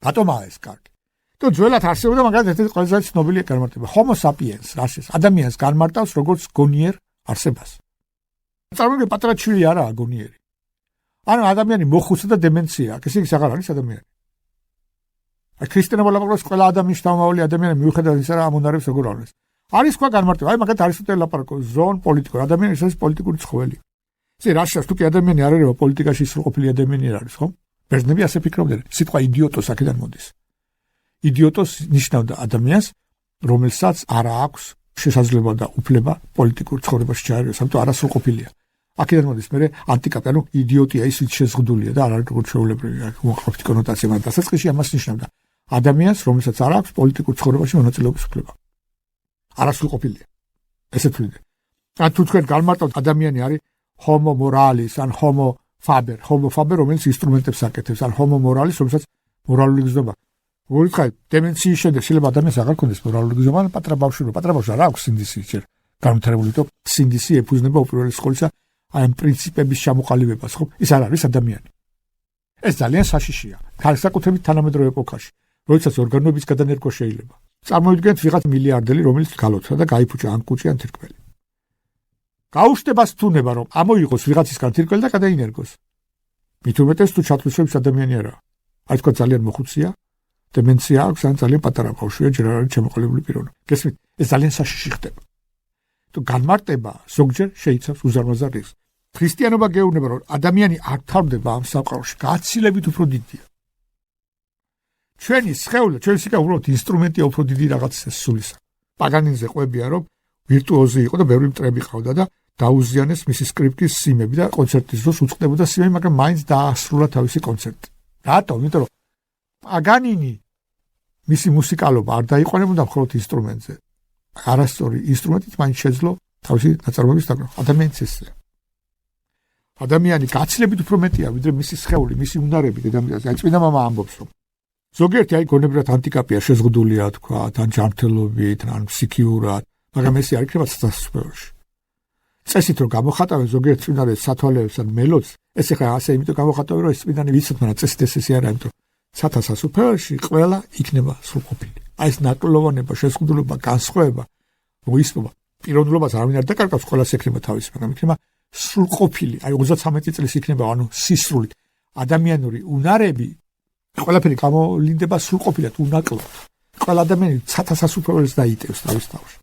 რატომაა ეს კარგი? თუ ძველად არსებობდა მაგალითად ერთ-ერთი ყველაზე ცნობილი განმარტება, Homo sapiens, რას ეს? ადამიანს განმარტავს როგორც გონიერ არსებას. წარმოიდგინე პატარა ჩვილი არაა გონიერი. ანუ ადამიანი მოხუცა და დემენცია აქვს, ესე იგი აღარ არის ადამიანი. აი ქრისტიანობა ლაპარაკობს ყველა ადამიანის თავმავალი ადამიანი მიუხედავად ისა რა ამონარებს როგორ არის. არის სხვა განმარტება, აი მაგათ არისტოტელე ლაპარაკობს ზონ პოლიტიკურ ადამიანის ეს პოლიტიკური ცხოველი. ესე რა შეიძლება თუ კი ადამიანი არ არის პოლიტიკაში სრულყოფილი ადამიანი არის, ხო? ბერძნები ასე ფიქრობდნენ. სიტყვა იდიოტოს აქედან მოდის. იდიოტოს ნიშნავდა ადამიანს, რომელსაც არ აქვს შესაძლებლობა და უფლება პოლიტიკურ ცხოვრებაში ჩაერევოს, ამიტომ არასრულყოფილია. აქედან მოდის მე ანტიკაპი, ანუ იდიოტია ის ვინც შეზღუდულია და არ არის როგორც ჩვეულებრივი, უახლოებით კონოტაცია, მაგრამ დასაწყისში ამას ნიშნავდა ადამიანს, რომელსაც არ აქვს პოლიტიკურ ცხოვრებაში მონაწილეობის უფლება. არასრულყოფილია. ესე თვლიდა. ან თუ თქვენ განმარტავთ ადამიანი არის homo moralis ან homo faber, რომელიც ინსტრუმენტებს აკეთებს, ან homo moralis, რომელსაც მორალური გზნობა. ვუხარ, დემენციის შემდეგ შეიძლება ადამიანს აღარ ქონდეს მორალური გზნობა, პატარა ბავშვი არ აქვს სინდისი ჯერ განვითარებული, თუ სინდისი ეფუძნება უპირველეს ყოვლისა აი ამ პრინციპების ჩამოყალიბებას, ხო? ის არ არის ადამიანი. ეს ძალიან საშიშია. განსაკუთრებით თანამედროვე ეპოქაში, როდესაც ორგანოების გადანერგვა შეიძლება. წარმოიდგინეთ ვიღაც მილიარდელი, რომელიც გალოცდა და გაიფუჭა ან კუჭი ან თირკმელი. გაუშვებას თუნება, რომ ამოიღოს ვიღაცისგან თირკმელი და გადაინერგოს. მით უმეტეს თუ ჩათვლისებს ადამიანი არა. აი თქვა ძალიან მოხუცია, დემენცია აქვს, ან ძალიან პატარა ბავშვია, ჯერ არ არის ჩამოყალიბებული პიროვნება. გესმით, ეს ძალიან საშიში ხდება. თუ განმარტება ზოგჯერ შეიცავს უზარმაზარ რისკს. ქრისტიანობა გეუბნება, რომ ადამიანი არ თავდება ამ სამყაროში, გაცილებით უფრო დიდია. ჩვენი სხეული, ჩვენი სიკა უბრალოდ ინსტრუმენტია უფრო დიდი რაღაცის სულისა. პაგანინზე ყვებია, რომ ვირტუოზი იყო და ბევრი მტრები ყავდა და დაუზიანეს მისი სკრიპკის სიმები და კონცერტის დროს უწყდებოდა სიმები, მაგრამ მაინც დაასრულა თავისი კონცერტი. რატომ? იმიტომ რომ პაგანინი მისი მუსიკალობა არ დაიყვანებოდა მხოლოდ ინსტრუმენტზე. არასწორი ინსტრუმენტით მაინც შეძლო თავისი ნაწარმოების დაკვრა. ადამიანის ესეა. ადამიანი გაცილებით უფრო მეტია, ვიდრე მისი სხეული, მისი უნარები დედამიწაზე. აი წმინდა მამა ამბობს, რომ ზოგიერთი აი გონებრივად ანტიკაპია შეზღუდულია თქვა, ან ჯანმრთელობით, ან ფსიქიურად, მაგრამ ესე არ იქნება სასწაულში. წესით რომ გამოხატავენ ზოგიერთ წმინდანებს სათვალეებს ან მელოდს, ეს ახლა ასე იმიტომ გამოხატავენ, რომ ეს წმინდანი ვიცით, მაგრამ წესით ესე არ არის, იმიტომ სათა სასუფეველში ყველა იქნება სრულყოფილი. აი ეს ნაკლოვანება, შეზღუდულობა, განსხვავება, მოისმობა, პიროვნულობას არავინ არ დაკარგავს, ყველას ექნება თავისი, მაგრამ იქნება სრულყოფილი. აი 33 წლის იქნება, ანუ სისრულით. ადამიანური უნარები ყველაფერი გამოლინდება სრულყოფილად, უნაკლოდ. ყველა ადამიანი სათა სასუფეველს დაიტევს თავის თავში.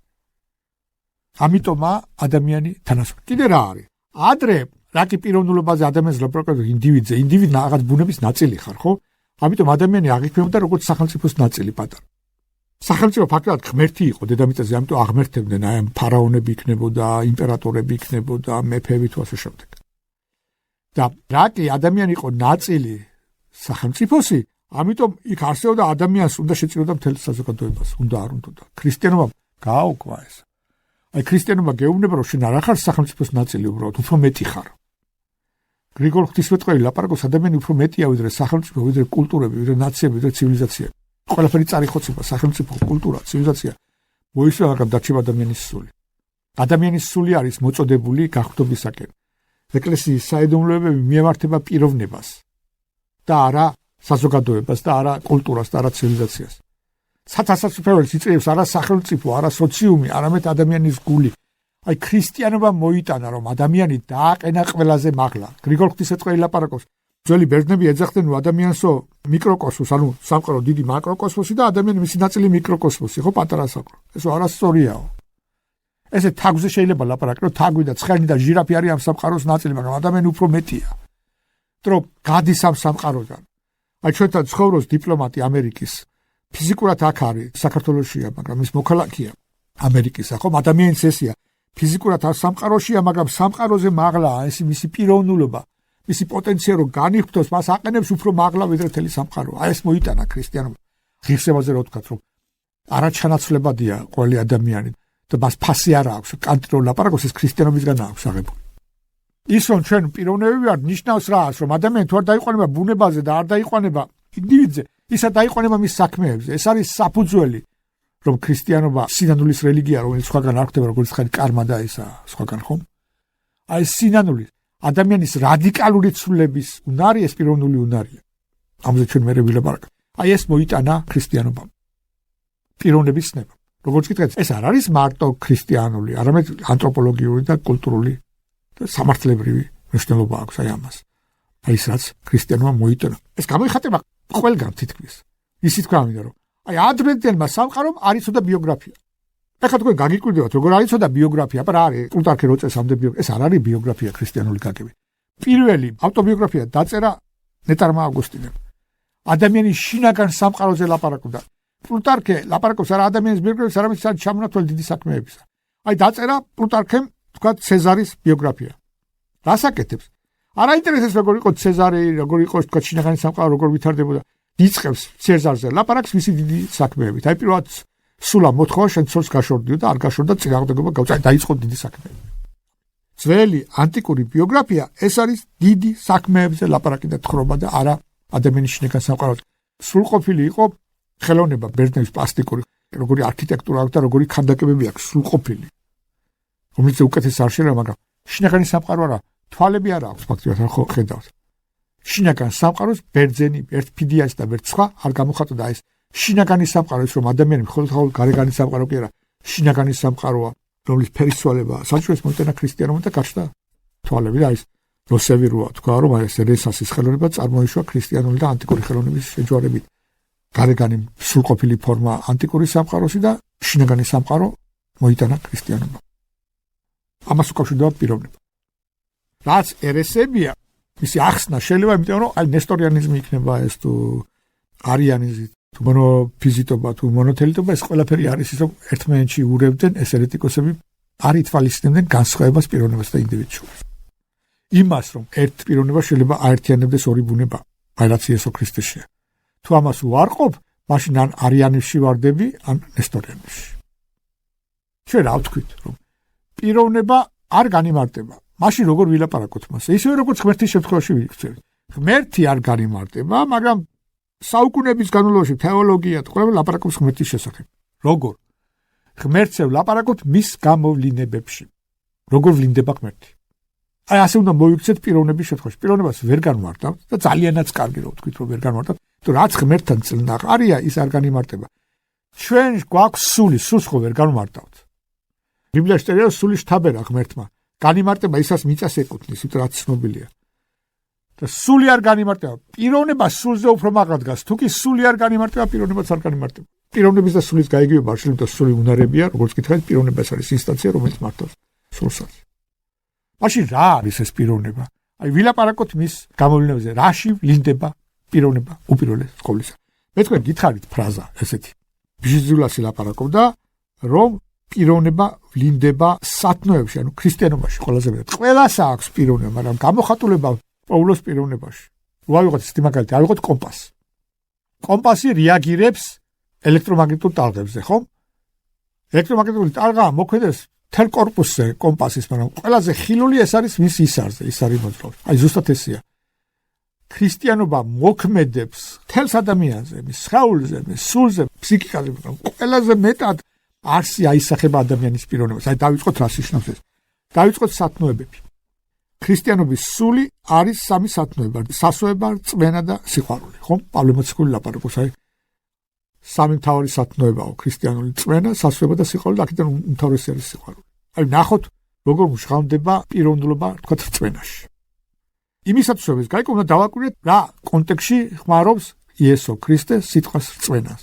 ამიტომა ადამიანი თანასწორი. კიდე რა არის? ადრე რაკი პიროვნულობაზე ადამიანს ლაპარაკობ ინდივიდზე, ინდივიდი რაღაც ბუნების ნაწილი ხარ, ხო? ამიტომ ადამიანი აღიქმებოდა როგორც სახელმწიფოს ნაწილი პატარა. სახელმწიფო ფაქტობრივად ღმერთი იყო დედამიწაზე, ამიტომ აღმერთებდნენ, აი ამ ფარაონები იქნებოდა, იმპერატორები იქნებოდა, მეფეები თუ ასე შემდეგ. და რაკი ადამიანი იყო ნაწილი სახელმწიფოსი, ამიტომ იქ არსებობდა ადამიანს უნდა შეწიროდა მთელ საზოგადოებას, უნდა არ უნდა. ქრისტიანობამ გააუქმა ეს. აი ქრისტიანობა გეუბნება, რომ შენ არ ხარ სახელმწიფოს ნაწილი, უბრალოდ უფრო მეტი ხარ. გრიგოლ ღვთისმეტყველი ლაპარაკობს, ადამიანი უფრო მეტია ვიდრე სახელმწიფო, ვიდრე კულტურები, ვიდრე ნაციები, ვიდრე ცივილიზაციები. ყველაფერი წარიხოცება, სახელმწიფო, კულტურა, ცივილიზაცია მოისვა, მაგრამ დარჩება ადამიანის სული. ადამიანის სული არის მოწოდებული გახდობისაკენ. ეკლესიის საიდუმლოებები მიემართება პიროვნებას და არა საზოგადოებას და არა კულტურას და არა ცივილიზაციას. სათასაცუველს იწევს არა სახელმწიფო, არა სოციუმი, არამედ ადამიანის გული. აი ქრისტიანობა მოიტანა, რომ ადამიანი დააყენა ყველაზე მაღლა. გრიგოლ ღვთისმეტყველი ლაპარაკობს, ძველი ბერძნები ეძახდნენ ადამიანსო მიკროკოსმოს, ანუ სამყარო დიდი მაკროკოსმოსი და ადამიანი მისი ნაწილი მიკროკოსმოსი, ხო, პატარა სამყარო. ესო არასწორიაო. ესე თაგვზე შეიძლება ლაპარაკი, რომ თაგვი და ცხენი და ჟირაფი არის ამ სამყაროს ნაწილი, მაგრამ ადამიანი უფრო მეტია. რომ გადის ამ სამყაროდან. აი ჩვენთან ცხოვრობს დიპლომატი ამერიკის, ფიზიკურად აქ არის საქართველოსია, მაგრამ ის მოქალაქეა ამერიკისა, ხო, ადამიანის ესეა. ფიზიკურად არ სამყაროშია, მაგრამ სამყაროზე მაღლაა, ეს მისი პიროვნულობა, მისი პოტენციალი რომ განიხტოს, მას აყენებს უფრო მაღლა ვიდრე მთელი სამყარო. აი ეს მოიტანა ქრისტიანობა. ღირსებაზე რო ვთქვათ, რომ არაჩანაცვლებადია ყოველი ადამიანი და მას ფასი არ აქვს, კანტი რო ლაპარაკობს, ეს ქრისტიანობისგან აქვს აღებული. ის რომ ჩვენ პიროვნებები ვართ, ნიშნავს რას, რომ ადამიანი თუ არ დაიყვანება ბუნებაზე და არ დაიყვანება ინდივიდზე, ისა დაიყვანება მის საქმეებზე. ეს არის საფუძველი, რომ ქრისტიანობა სინანულის რელიგია, რომელიც სხვაგან არ ხდება, როგორც ხარი კარმა და ისა სხვაგან ხომ? აი სინანული ადამიანის რადიკალური ცვლილების უნარი, ეს პიროვნული უნარია. ამაზე ჩვენ მერე ვილაპარაკებთ. აი ეს მოიტანა ქრისტიანობამ. პიროვნების ნება. როგორც გითხეთ, ეს არ არის მარტო ქრისტიანული, არამედ ანთროპოლოგიური და კულტურული და სამართლებრივი მნიშვნელობა აქვს აი ამას. აი ეს რაც ქრისტიანობა მოიტანა. ეს გამოიხატება ყველგან თითქმის. ისიც თქვა მინდა რომ აი ადრინდელმა სამყარომ არ იცოდა ბიოგრაფია. ეხლა თქვენ გაგიკვირდებათ როგორ არ იცოდა ბიოგრაფია, აბა რა არის პლუტარქე რო წეს ამდე ეს არ არის ბიოგრაფია ქრისტიანული გაგები. პირველი ავტობიოგრაფია დაწერა ნეტარმა ავგუსტინემ. ადამიანის შინაგან სამყაროზე ლაპარაკობდა. პლუტარქე ლაპარაკობს არა ადამიანის ბიოგრაფიას, არამედ ჩამონათვალი დიდი საქმეებისა. აი დაწერა პლუტარქემ თქვა ცეზარის ბიოგრაფია. რას აკეთებს? არ აინტერესებს როგორ იყო ცეზარი, როგორ იყო თქვა შინაგანი სამყარო, როგორ ვითარდებოდა. იწყებს ცეზარზე ლაპარაკს მისი დიდი საქმეებით. აი პირველად სულა მოთხოვა შენ ცოლს გაშორდიო და არ გაშორდა წინააღმდეგობა გავწა დაიწყო დიდი საქმეები. ძველი ანტიკური ბიოგრაფია ეს არის დიდი საქმეებზე ლაპარაკი და თხრობა და არა ადამიანის შინაგან სამყაროზე. სრულყოფილი იყო ხელოვნება ბერძნების პლასტიკური, როგორი არქიტექტურა აქვს და როგორი ქანდაკებები აქვს სრულყოფილი. რომელიც უკეთეს არ შეიძლება, მაგრამ შინაგანი სამყარო არა, თვალები არ აქვს ფაქტობრივად არ ხო ხედავს. შინაგან სამყაროს ბერძენი ერთ ფიდიას და ერთ სხვა არ გამოხატდა ეს შინაგანი სამყარო ის რომ ადამიანი მხოლოდ გარეგანი სამყარო კი არა, შინაგანი სამყაროა, რომლის ფერისცვალებაა. საჭიროა მოიტანა ქრისტიანობა და გაჩნდა თვალები და ის როსევიროა თქვა რომ ეს რენესანსის ხელოვნება წარმოიშვა ქრისტიანული და ანტიკური ხელოვნების შეჯვარებით. გარეგანი სრულყოფილი ფორმა ანტიკური სამყაროსი და შინაგანი სამყარო მოიტანა ქრისტიანობა. ამას უკავშირდება პიროვნება. რაც ერესებია, მისი ახსნა შეიძლება, იმიტომ რომ აი ნესტორიანიზმი იქნება ეს თუ არიანიზმი, თუ მონოფიზიტობა, თუ მონოთელიტობა, ეს ყველაფერი არის ის, რომ ერთმანეთში ურევდნენ ეს ერეტიკოსები, არ ითვალისწინებდნენ განსხვავებას პიროვნებას და ინდივიდს შორის. იმას, რომ ერთ პიროვნება შეიძლება აერთიანებდეს ორი ბუნება, აი რაც იესო ქრისტეშია. თუ ამას უარყოფ, მაშინ ან არიანიზმში ვარდები, ან ნესტორიანიზმში. ჩვენ რა ვთქვით, რომ პიროვნება არ განიმარტება. მაშინ როგორ ვილაპარაკოთ მას? ისევე როგორც ღმერთის შემთხვევაში ვიქცევით. ღმერთი არ განიმარტება, მაგრამ საუკუნეების განმავლობაში თეოლოგია ყველაფერი ლაპარაკობს ღმერთის შესახებ. როგორ? ღმერთზე ვლაპარაკოთ მის გამოვლინებებში. როგორ ვლინდება ღმერთი? აი ასე უნდა მოიქცეთ პიროვნების შემთხვევაში. პიროვნებას ვერ განმარტავთ და ძალიანაც კარგი რო ვთქვით, რომ ვერ განმარტავთ, თუ რაც ღმერთთან წილნაღარია, ის არ განიმარტება. ჩვენ გვაქვს სული, სულს ხო ვერ განმარტავთ. ბიბლიაში წერია სული შთაბერა ღმერთმა. განიმარტება ისაც მიწას ეკუთვნის, იმიტომ რაც ცნობილია. და სული არ განიმარტება. პიროვნება სულზე უფრო მაღლა დგას. თუ კი სული არ განიმარტება, პიროვნებაც არ განიმარტება. პიროვნების და სულის გაიგივება არ შეიძლება, სული უნარებია, როგორც გითხარით, პიროვნება არის ინსტანცია, რომელიც მართავს სულსაც. მაშინ რა არის ეს პიროვნება? აი ვილაპარაკოთ მის გამოვლენებზე, რაში ვლინდება პიროვნება უპირველეს ყოვლისა. მე თქვენ გითხარით ფრაზა ესეთი. ბიჟიზულასი ლაპარაკობდა, რომ პიროვნება ვლინდება სათნოებში, ანუ ქრისტიანობაში ყველაზე მეტად. ყველას აქვს პიროვნება, მაგრამ გამოხატულება პაულოს პიროვნებაში. ვავიღოთ ისეთი მაგალითი, ავიღოთ კომპასი. კომპასი რეაგირებს ელექტრომაგნიტურ ტალღებზე, ხო? ელექტრომაგნიტური ტალღა მოქმედებს თელ კორპუსზე კომპასის, მაგრამ ყველაზე ხილული ეს არის მის ისარზე, ის არის მოძრაობა. აი ზუსტად ესეა. ქრისტიანობა მოქმედებს თელს ადამიანზე, მის სხეულზე, მის სულზე, ფსიქიკაზე, მაგრამ ყველაზე მეტად არსი აისახება ადამიანის პიროვნებას. აი დავიწყოთ რას ნიშნავს ეს. დავიწყოთ სათნოებები. ქრისტიანობის სული არის სამი სათნოება: სასოება, რწმენა და სიყვარული, ხო? პავლე მოციქული ლაპარაკობს აი სამი მთავარი სათნოებაო, ქრისტიანული რწმენა, სასოება და სიყვარული, აქედან უმთავრესი არის სიყვარული. აი ნახოთ, როგორ მჟღავნდება პიროვნულობა, თქვა რწმენაში. იმისათვის გაიგო, უნდა დავაკვირდეთ რა კონტექსტში ხმარობს იესო ქრისტე სიტყვას რწმენას.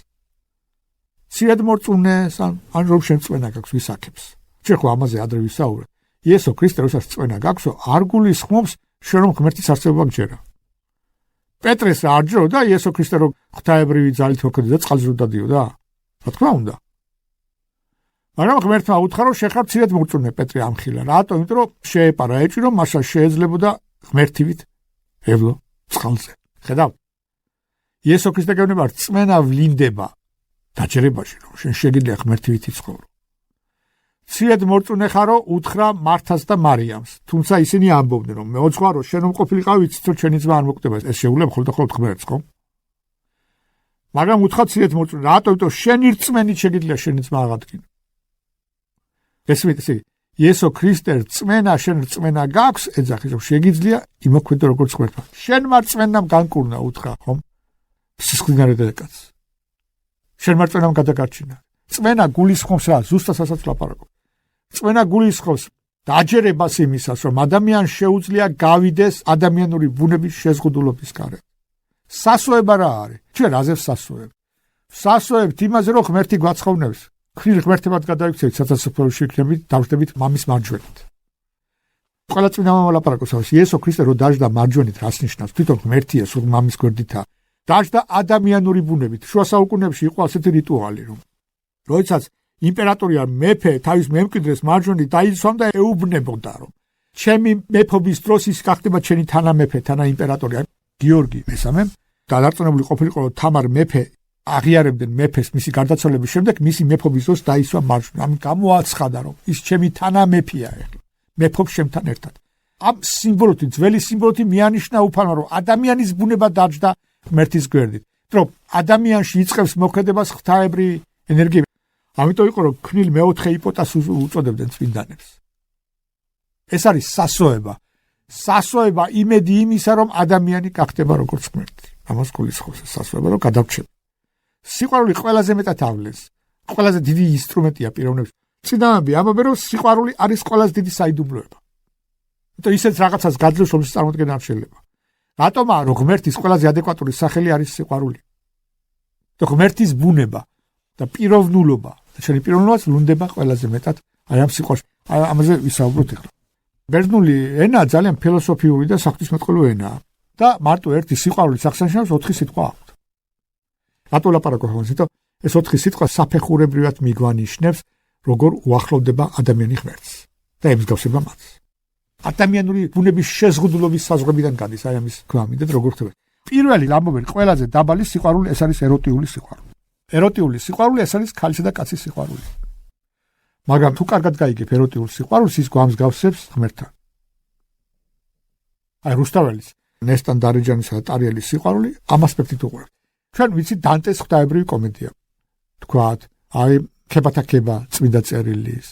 სიად მორწმუნეს ან რომ შენ რწმენა გაქვს ვისაკებს. ჩვენ ხო ამაზე ადრე ვისაუბრეთ. იესო ქრისტე როცა რწმენა გაქვსო, არ გულისხმობს შენ რომ ღმერთის არსებობა გჯერა. პეტრეს რა არ ჯეროდა იესო ქრისტე რომ ღვთაებრივი ძალით მოქმედდა და წყალს რო დადიოდა? რა თქმა უნდა. მაგრამ ღმერთმა უთხრა რომ შეხარ სიად მორწმუნე პეტრე ამხილა. რატო? იმიტომ რომ შეეპარა ეჭვი რომ მასა შეეძლებოდა ღმერთივით ევლო წყალზე. ხედავთ? იესო ქრისტე გეუბნება რწმენა ვლინდება დაჯერებაში რომ შენ შეგიძლია ღმერთივით იცხოვრო. სიად მორწმუნე ხარო უთხრა მართას და მარიამს, თუმცა ისინი ამბობდნენ რომ მეოძღვარო შენ ყოფილიყავ ვიცით რომ ჩვენი ძმა არ მოკვდება. ეს შეუძლია მხოლოდ ღმერთს, ხო? მაგრამ უცხაციეთ მოწმე, რატომ? იმიტომ შენი რწმენით შეგიძლია შენი ძმა აღადგინო. ესმით ისე იესო ქრისტე რწმენა შენ რწმენა გაქვს, ეძახის რომ შეგიძლია იმოქმედო როგორც ღმერთმა. შენმა რწმენამ განკურნა უთხრა, ხომ? სისხლიდან დედაკაც. შენმა რწმენამ გადაგარჩინა. რწმენა გულისხმობს რა? ზუსტად ასაც ლაპარაკობ. რწმენა გულისხმობს დაჯერებას იმისას, რომ ადამიანს შეუძლია გავიდეს ადამიანური ბუნების შეზღუდულობის გარეთ. სასოება რა არის? ჩვენ აზევს სასოებ. სასოებთ იმაზე, რომ ღმერთი გვაცხოვნებს. ქრილ ღმერთებად გადაიქცევით საცაცოფლოში იქნებით, დავждებით მამის მარჯვენით. ყველა წმინდა მამა ლაპარაკობს, რომ იესო ქრისტე რო დაждდა მარჯვენით, რას ნიშნავს? თვითონ ღმერთია, სულ მამის გვერდითაა. დაждდა ადამიანური ბუნებით. შუა საუკუნეებში იყო ასეთი რიტუალი, რომ როდესაც იმპერატორი ან მეფე თავის მემკვიდრეს მარჯვენით დაიცვამდა, ეუბნებოდა, რომ ჩემი მეფობის დროს ის გახდება ჩემი თანამეფე, თანაიმპერატორი, გიორგი მესამე, დარწმუნებული ყოფილიყო, რომ თამარ მეფე აღიარებდნენ მეფეს მისი გარდაცვალების შემდეგ, მისი მეფობის დროს დაისვა მარჯვნივ. ამით გამოაცხადა, რომ ის ჩემი თანამეფეა ეხლა. მეფობს შემთან ერთად. ამ სიმბოლოთი, ძველი სიმბოლოთი მიანიშნა უფალმა, რომ ადამიანის ბუნება დაждდა ღმერთის გვერდით. რომ ადამიანში იწყებს მოქმედებას ღვთაებრივი ენერგიები. ამიტომ იყო რომ ქნილ მეოთხე იპოტას უწოდებდნენ წმინდანებს. ეს არის სასოება. სასოება იმედი იმისა, რომ ადამიანი გახდება როგორც ღმერთი. ამას გულისხმობს სასოება, რომ გადავჩება. სიყვარული ყველაზე მეტად ავლენს. ყველაზე დიდი ინსტრუმენტია პიროვნებში. წინამები ამბობენ, რომ სიყვარული არის ყველაზე დიდი საიდუმლოება. იმიტომ ისეთ რაღაცას გაძლევს, რომელიც წარმოქმნა არ შეიძლება. რატომაა, რომ ღმერთის ყველაზე ადეკვატური სახელი არის სიყვარული. და ღმერთის ბუნება და პიროვნულობა, შენი პიროვნულობაც ვლუნდება ყველაზე მეტად აი ამ სიყვარულში. ამაზე ვისაუბროთ ახლა. ბერძნული ენა ძალიან ფილოსოფიური და საღვთისმეტყველო ენაა და მარტო ერთი სიყვარულის აღსანიშნავს 4 სიტყვა აქვს. რატო ლაპარაკობ ამაზე? იმიტომ ეს 4 სიტყვა საფეხურებრივად მიგვანიშნებს, როგორ უახლოვდება ადამიანი ღმერთს და ემსგავსება მას. ადამიანური ბუნების შეზღუდულობის საზღვრებიდან გადის აი ამის გვამიდეთ როგორ ხდება. პირველი ამბობენ ყველაზე დაბალი სიყვარული ეს არის ეროტიული სიყვარული. ეროტიული სიყვარული ეს არის ქალისა და კაცის სიყვარული. მაგრამ თუ კარგად გაიგებ ეროტიულ სიყვარულს, ის გვამსგავსებს ღმერთთან. აი რუსთაველის, ნესტან დარეჯანისა და ტარიელის სიყვარული ამ ასპექტით უყურებთ. ჩვენ ვიცით დანტეს ღვთაებრივი კომედია. თქვათ, აი ქებათა ქება წმინდა წერილის.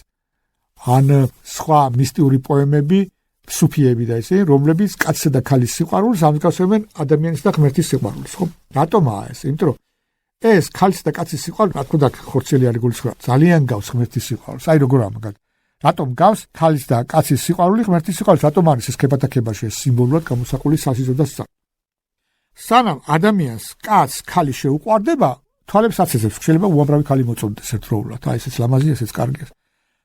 ან სხვა მისტიური პოემები, სუფიები და ესე, რომლებიც კაცსა და ქალის სიყვარულს ამსგავსებენ ადამიანის და ღმერთის სიყვარულს, ხო? რატომაა ეს? იმიტომ რომ ეს ქალისა და კაცის სიყვარული, რა თქმა უნდა, ხორცელი არის გულისხმობა. ძალიან გავს ღმერთის სიყვარულს. აი როგორ ამაგად. რატომ გავს ქალის და კაცის სიყვარული ღმერთის სიყვარულს? რატომ არის ეს ქებათა ქებაში ეს სიმბოლურად გამოსახული სასიზო და სცადა? სანამ ადამიანს კაცს ქალი შეუყვარდება, თვალებს აცეცებს, შეიძლება უამრავი ქალი მოწონდეს ერთდროულად. აი ესეც ლამაზია, ესეც კარგია.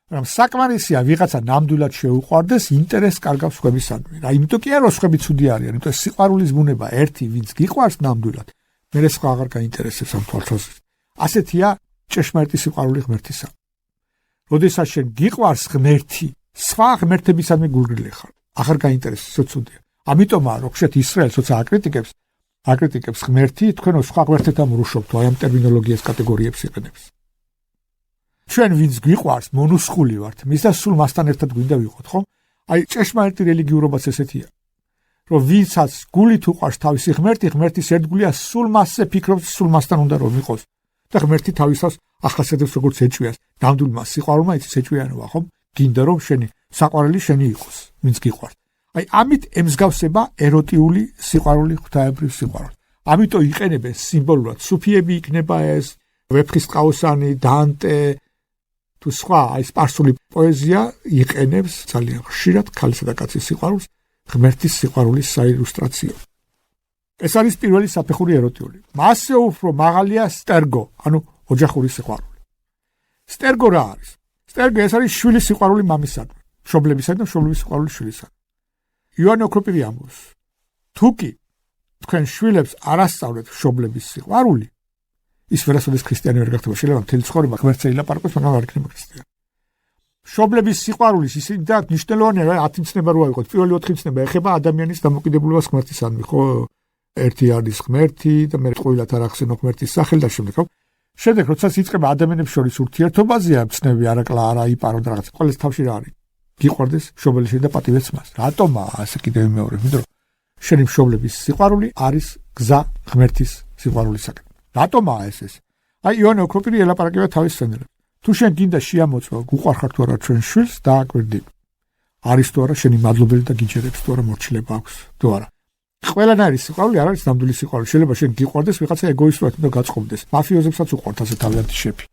მაგრამ საკმარისია ვიღაცა ნამდვილად შეუყვარდეს, ინტერესს კარგავს სხვებისადმი. რა იმიტომ კი არა რომ სხვები ცუდი არიან, იმიტომ სიყვარულის ბუნება ერთი ვინც გიყვარს ნამდვილად მერე სხვა აღარ გაინტერესებს ამ თვალსაზრისით. ასეთია ჭეშმარიტი სიყვარული ღმერთისა. როდესაც შენ გიყვარს ღმერთი, სხვა ღმერთებისადმი გულგრილი ხარ. აღარ გაინტერესებს ცუდია. ამიტომაა რომ ხშირად ისრაელს როცა აკრიტიკებს ღმერთი, თქვენო სხვა ღმერთებთან მრუშობთ, აი ამ ტერმინოლოგიას კატეგორიებს იყენებს. ჩვენ ვინც გიყვარს, მონუსხული ვართ, მის და სულ მასთან ერთად გვინდა ვიყოთ, ხო? აი ჭეშმარიტი რელიგიურობაც ესეთია. რომ ვინცაც გულით უყვარს თავისი ღმერთი, ღმერთის ერთგულია, სულ მასზე ფიქრობს, სულ მასთან უნდა რომ იყოს. და ღმერთი თავისას ახასიათებს როგორც ეჭვიას. ნამდვილმა სიყვარულმა იცის ეჭვიანობა, ხო? გინდა რომ შენი საყვარელი შენი იყოს, ვინც გიყვარს. აი ამით ემსგავსება ეროტიული სიყვარული ღვთაებრივ სიყვარულს. ამიტომ იყენებენ სიმბოლურად. სუფიები იქნება ეს, ვეფხისტყაოსანი, დანტე თუ სხვა აი სპარსული პოეზია იყენებს ძალიან ხშირად ქალისა და კაცის სიყვარულს. ღმერთის სიყვარულის საილუსტრაციო. ეს არის პირველი საფეხური ეროტიული. მასზე უფრო მაღალია სტერგო, ანუ ოჯახური სიყვარული. სტერგო რა არის? სტერგო ეს არის შვილის სიყვარული მამისადმი, მშობლებისადმი და მშობლების სიყვარული შვილისადმი. იოანე ოქროპირი ამბობს, თუ კი თქვენ შვილებს არ ასწავლეთ მშობლების სიყვარული, ის ვერასოდეს ქრისტიანი ვერ გახდება. შეიძლება მთელი ცხოვრება ღმერთზე ილაპარაკოს, მაგრამ არ იქნება ქრისტიანი. მშობლების სიყვარულის ისინი და მნიშვნელოვანია, რა 10 მცნება რო აიღოთ. პირველი 4 მცნება ეხება ადამიანის დამოკიდებულებას ღმერთისადმი, ხო? ერთი არის ღმერთი და მე ყოველად არ ახსენო ღმერთის სახელი და შემდეგ, ხო? შემდეგ როდესაც იწყება ადამიანებს შორის ურთიერთობაზეა მცნები არაკლა არა იპარო და რაღაც. ყოველს თავში რა არის? გიყვარდეს მშობელი და პატივეც მას. რატომაა ასე კიდევ მეორე? იმიტომ რომ შენი მშობლების სიყვარული არის გზა ღმერთის სიყვარულისაკენ. რატომაა ეს? აი იონე ოქროპირი ელაპარაკება თავის სცენარებს. თუ შენ გინდა შეამოწმო, გუყარხარ თუ არა ჩვენ შვილს, დააკვირდები. არის თუ არა შენი მადლობელი და გიჯერებს თუ არა მორჩილება აქვს თუ არა. ყველანაირი სიყვარული არ არის ნამდვილი სიყვარული. შეიძლება შენ გიყვარდეს ვიღაცა ეგოისტურად უნდა გაწყობდეს. მაფიოზებსაც უყვართ ასე თავიანთი შეფი.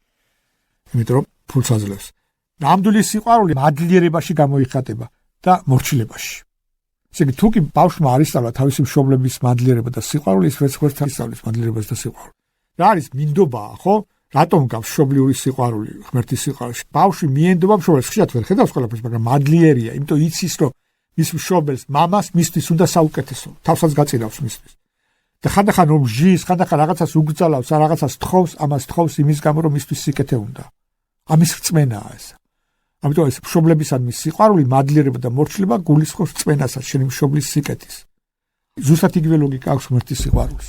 იმიტომ რომ ფულს აძლევს. ნამდვილი სიყვარული მადლიერებაში გამოიხატება და მორჩილებაში. ესე იგი თუ კი ბავშვმა არ ისწავლა თავისი მშობლების მადლიერება და სიყვარული, ის ვერც არ ისწავლის მადლიერებას და სიყვარულს. რა არის მინდობაა, ხო? რატომ გავს მშობლიური სიყვარული, ღმერთის სიყვარული? ბავშვი მიენდობა მშობლებს, ხშირად ვერ ხედავს ყველაფერს, მაგრამ მადლიერია, იმიტომ იცის რომ მის მშობელს, მამას მისთვის უნდა საუკეთესო, თავსაც გაწირავს მისთვის. და ხანდახან რომ ჟის, ხანდახან რაღაცას უგზალავს, რაღაცას თხოვს, ამას თხოვს იმის გამო რომ მისთვის სიკეთე უნდა. ამის რწმენაა ეს. ამიტომ ეს მშობლებისადმი სიყვარული, მადლიერება და მორჩილება გულისხმობს რწმენასაც შენი მშობლის სიკეთის. ზუსტად იგივე ლოგიკა აქვს ღმერთის სიყვარულს.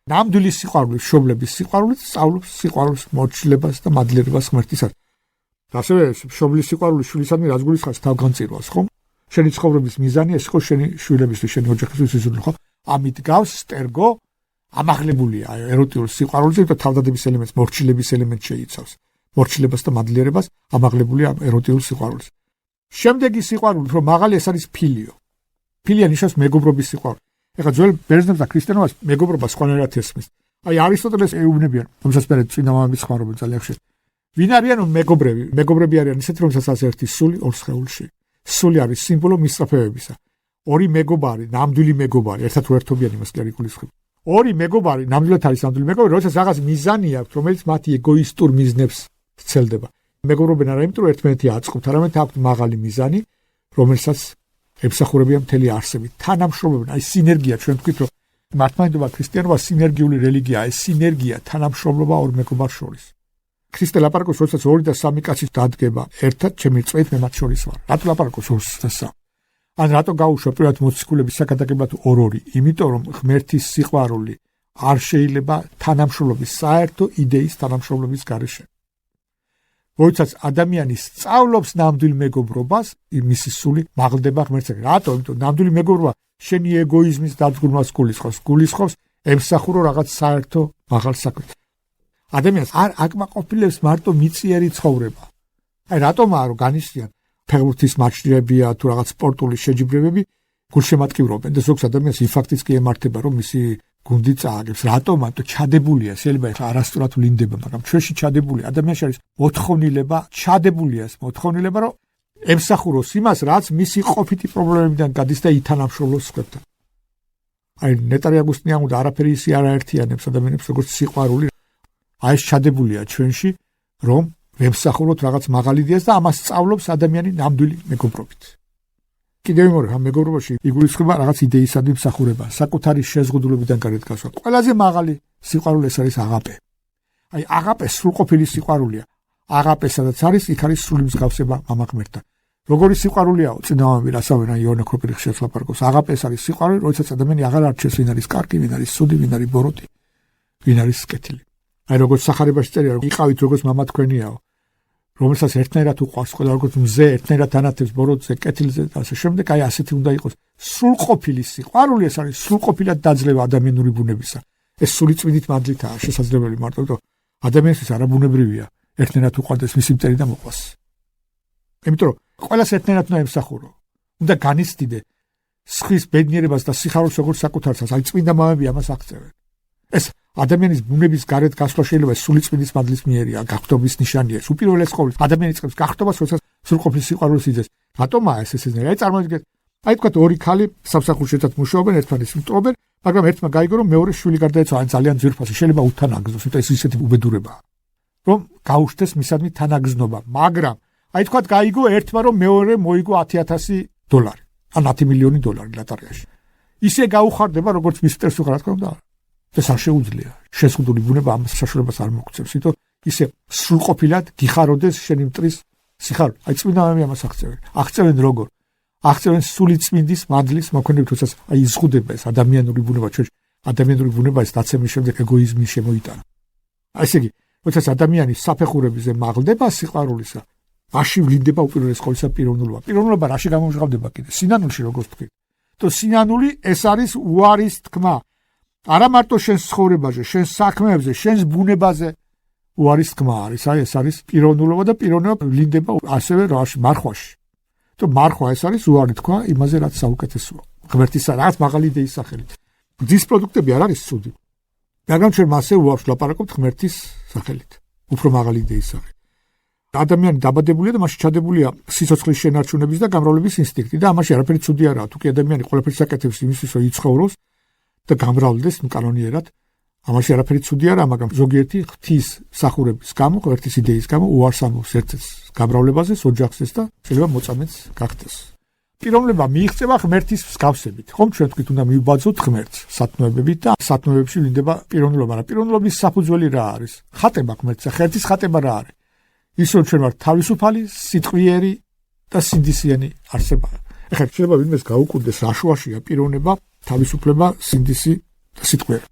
ნამდვილი სიყვარული, მშობლების სიყვარული სწავლობს სიყვარულს, მორჩილებას და მადლიერებას ღმერთისადმი. ასევე მშობლის სიყვარული შვილისადმი რაც გულისხმობს თავგანწირვას, ხო? შენი ცხოვრების მიზანი ეს იყო შენი შვილებისთვის, შენი ოჯახისთვის იზრუნო, ხო? ამით გავს სტერგო ამაღლებულია ეროტიულ სიყვარულზე, იმიტომ თავდადების ელემენტს, მორჩილების ელემენტს შეიცავს. მორჩილებას და მადლიერებას ამაღლებულია ეროტიულ სიყვარულზე. შემდეგი სიყვარული, უფრო მაღალი, ეს არის ფილიო. ფილია ნიშნავს მეგობრობის სიყვარული. ეხლა ძველ ბერძნებს და ქრისტიანობას მეგობრობა სხვანაირად ესმის. აი არისტოტელეს ეუბნებიან, რომელსაც მე წინა მამების ხმარობენ ძალიან ხშირად. ვინ არიან მეგობრები? მეგობრები არიან ისეთი, რომელსაც არის ერთი სული ორ სხეულში. სული არის სიმბოლო მისწრაფებებისა. ორი მეგობარი, ნამდვილი მეგობარი, ერთად უერთობიან იმას კი არ იგულისხმება. ორი მეგობარი, ნამდვილად არის ნამდვილი მეგობარი, როდესაც რაღაც მიზანი აქვს, რომელიც მათი ეგოისტურ მიზნებს ცელდება. მეგობრობენ არა იმიტომ, რომ ერთმანეთი აწყობთ, არამედ აქვთ მაღალი მიზანი, რომელსაც ემსახურებიან მთელი არსებით. თანამშრომლობენ, აი სინერგია, ჩვენ ვთქვით, რომ მართლმადიდობა ქრისტიანობა სინერგიული რელიგიაა, ეს სინერგია, თანამშრომლობა ორ მეგობარ შორის. ქრისტე ლაპარაკობს, როდესაც 2 და 3 კაცი დადგება ერთად, ჩემი წვეთ მე მათ შორის ვარ. რატო ლაპარაკობს 2 და 3? ან რატო გაუშვა პირველად მოციქულების საკადაგებად 2-2? იმიტომ რომ ღმერთის სიყვარული არ შეიძლება თანამშრომლობის საერთო იდეის თანამშრომლობის გარეშე. როდესაც ადამიანი სწავლობს ნამდვილ მეგობრობას, მისი სული მაღლდება ღმერთთან. რატო? იმიტომ ნამდვილი მეგობრობა შენი ეგოიზმის დაძგურმას გულისხმობს, ემსახურო რაღაც საერთო მაღალ საქმეს. ადამიანს არ აკმაყოფილებს მარტო მიწიერი ცხოვრება. აი რატომაა რომ განიცდიან ფეხბურთის მატჩებია თუ რაღაც სპორტული შეჯიბრებები გულშემატკივრობენ და ზოგს ადამიანს ინფარქტიც კი ემართება რომ მისი გუნდი წააგებს. რატომ? ამიტომ ჩადებულია, შეიძლება ახლა არასწორად ვლინდება, მაგრამ ჩვენში ჩადებული ადამიანში არის მოთხოვნილება, ჩადებულია ეს მოთხოვნილება, რომ ემსახუროს იმას, რაც მისი ყოფითი პრობლემებიდან გადის და ითანამშრომლოს სხვებთან. აი ნეტარი აგუსტინიანი და არაფერი ისი არ აერთიანებს ადამიანებს როგორც სიყვარული. აი ეს ჩადებულია ჩვენში, რომ ვემსახუროთ რაღაც მაღალ იდეას და ამას სწავლობს ადამიანი ნამდვილი მეგობრობით. კიდევ მეორე ამ მეგობრობაში იგულისხმება რაღაც იდეისადმი მსახურება, საკუთარი შეზღუდულებიდან გარეთ გასვლა. ყველაზე მაღალი სიყვარული ეს არის აღაპე. აი აღაპე სრულყოფილი სიყვარულია. აღაპე სადაც არის, იქ არის სრული მსგავსება მამა ღმერთთან. როგორი სიყვარულიაო? წინამამები რასავენ იონე ოქროპირი ხშირად ლაპარაკობს. აღაპე ეს არის სიყვარული, როდესაც ადამიანი აღარ არჩევს ვინ არის კარგი, ვინ არის სუდი, ვინ არის ბოროტი, ვინ არის კეთილი. აი როგორც სახარებაში წერია, რომ იყავით როგორც მამა თქვენიაო, რომელსაც ერთნაირად უყვარს, ყველა როგორც მზე ერთნაირად ანათებს ბოროტზე, კეთილზე და ასე შემდეგ, აი ასეთი უნდა იყოს. სრულყოფილი სიყვარული ეს არის სრულყოფილად დაძლევა ადამიანური ბუნებისა. ეს სული წმინდით მადლითაა შესაძლებელი მარტო, რომ ადამიანისთვის არაბუნებრივია ერთნაირად უყვარდეს მისი მტერი და მოყვას. იმიტომ რომ ყველას ერთნაირად უნდა ემსახურო. უნდა განიცდიდე სხვის ბედნიერებას და სიხარულს როგორც საკუთარსაც, აი წმინდა მამები ამას აღწევენ. ეს ადამიანის ბუნების გარეთ გასვლა შეიძლება სული წმინდის მადლის მიერია, გახტობის ნიშანია. უპირველეს ყოვლისა ადამიანი წებს გახტობას, როდესაც სრულყოფილი სიყვარულს იძენს. რატომაა ეს ესეცნაირი? აი წარმოვიდგინეთ, აი თქვათ ორი ქალი სამსახურში ერთად მუშაობენ, ერთმანეთს მტყობენ, მაგრამ ერთმა გაიგო რომ მეორე შვილი გარდაეცვა, ან ძალიან ძვირფასი, შეიძლება უთანაგზოს, იმიტომ ეს ისეთი უბედურებაა. რომ გაუშვდეს მისადმი თანაგზნობა, მაგრამ აი თქვათ გაიგო ერთმა რომ მეორე მოიგო $10,000, ან $10 მილიონი ლატარიაში. ისე გაუხარდება როგორც მის მტერს უხარ, რა თქმა უნდა. ეს არ შეუძლია. შეზღუდული ბუნება ამ საშუალებას არ მოგწევს, იმიტომ ისე სრულყოფილად გიხაროდეს შენი მტრის სიხარული. აი წმინდა მამები ამას აღწევენ. აღწევენ როგორ? აღწევენ სული წმინდის მადლის მოქმედებით, თორსა აი იზღუდება ეს ადამიანური ბუნება, ჩვენ ადამიანური ბუნება ეს დაცემის შემდეგ ეგოიზმი შემოიტანა. აი ესე იგი, როდესაც ადამიანი საფეხურებზე მაღლდება სიყვარულისა, მაშინ ვლინდება უპირველეს ყოვლისა პიროვნულობა. პიროვნულობა რაში გამომჟღავდება კიდე? სინანულში როგორც თქვი. то სინანული ეს არის უარის თქმა. არა მარტო შენს ცხოვრებაზე, შენს საქმეებზე, შენს ბუნებაზე უარის თქმა არის. აი ეს არის პიროვნულობა და პიროვნება ვლინდება ასევე მარხვაში. თუ მარხვა ეს არის უარი თქვა იმაზე, რაც საუკეთესოა. ღმერთის რაღაც მაღალი იდეის სახელით. ძის პროდუქტები არ არის ცუდი. მაგრამ ჩვენ მასე უარს ვლაპარაკობთ ღმერთის სახელით. უფრო მაღალი იდეის სახელით. ადამიანი დაბადებულია და მასში ჩადებულია სიცოცხლის შენარჩუნების და გამრავლების ინსტინქტი და ამაში არაფერი ცუდი არაა. თუ კი ადამიანი ყველაფერს აკეთებს იმისთვის, რომ იცხოვროს და გამრავლდეს კანონიერად, ამაში არაფერი ცუდი არაა, მაგრამ ზოგიერთი ღვთის სახურების გამო, ღმერთის იდეის გამო უარს ამბობს ერთ-ერთს გამრავლებაზე, ოჯახზეც და შეიძლება მოწამეც გახდეს. პიროვნება მიიღწევა ღმერთის მსგავსებით. ხომ ჩვენ თქვით უნდა მივბაძოთ ღმერთს სათნოებებით და სათნოებებში ვლინდება პიროვნულობა, მაგრამ პიროვნულობის საფუძველი რა არის? ხატება ღმერთს, ღმერთის ხატება რა არის? ის რომ ჩვენ ვართ თავისუფალი, სიტყვიერი და სინდისიანი არსება. ეხლა შეიძლება ვინმეს გაუკუნდეს რაშუაშია პიროვნება, თავისუფლება, სინდისი და სიტყვიერი.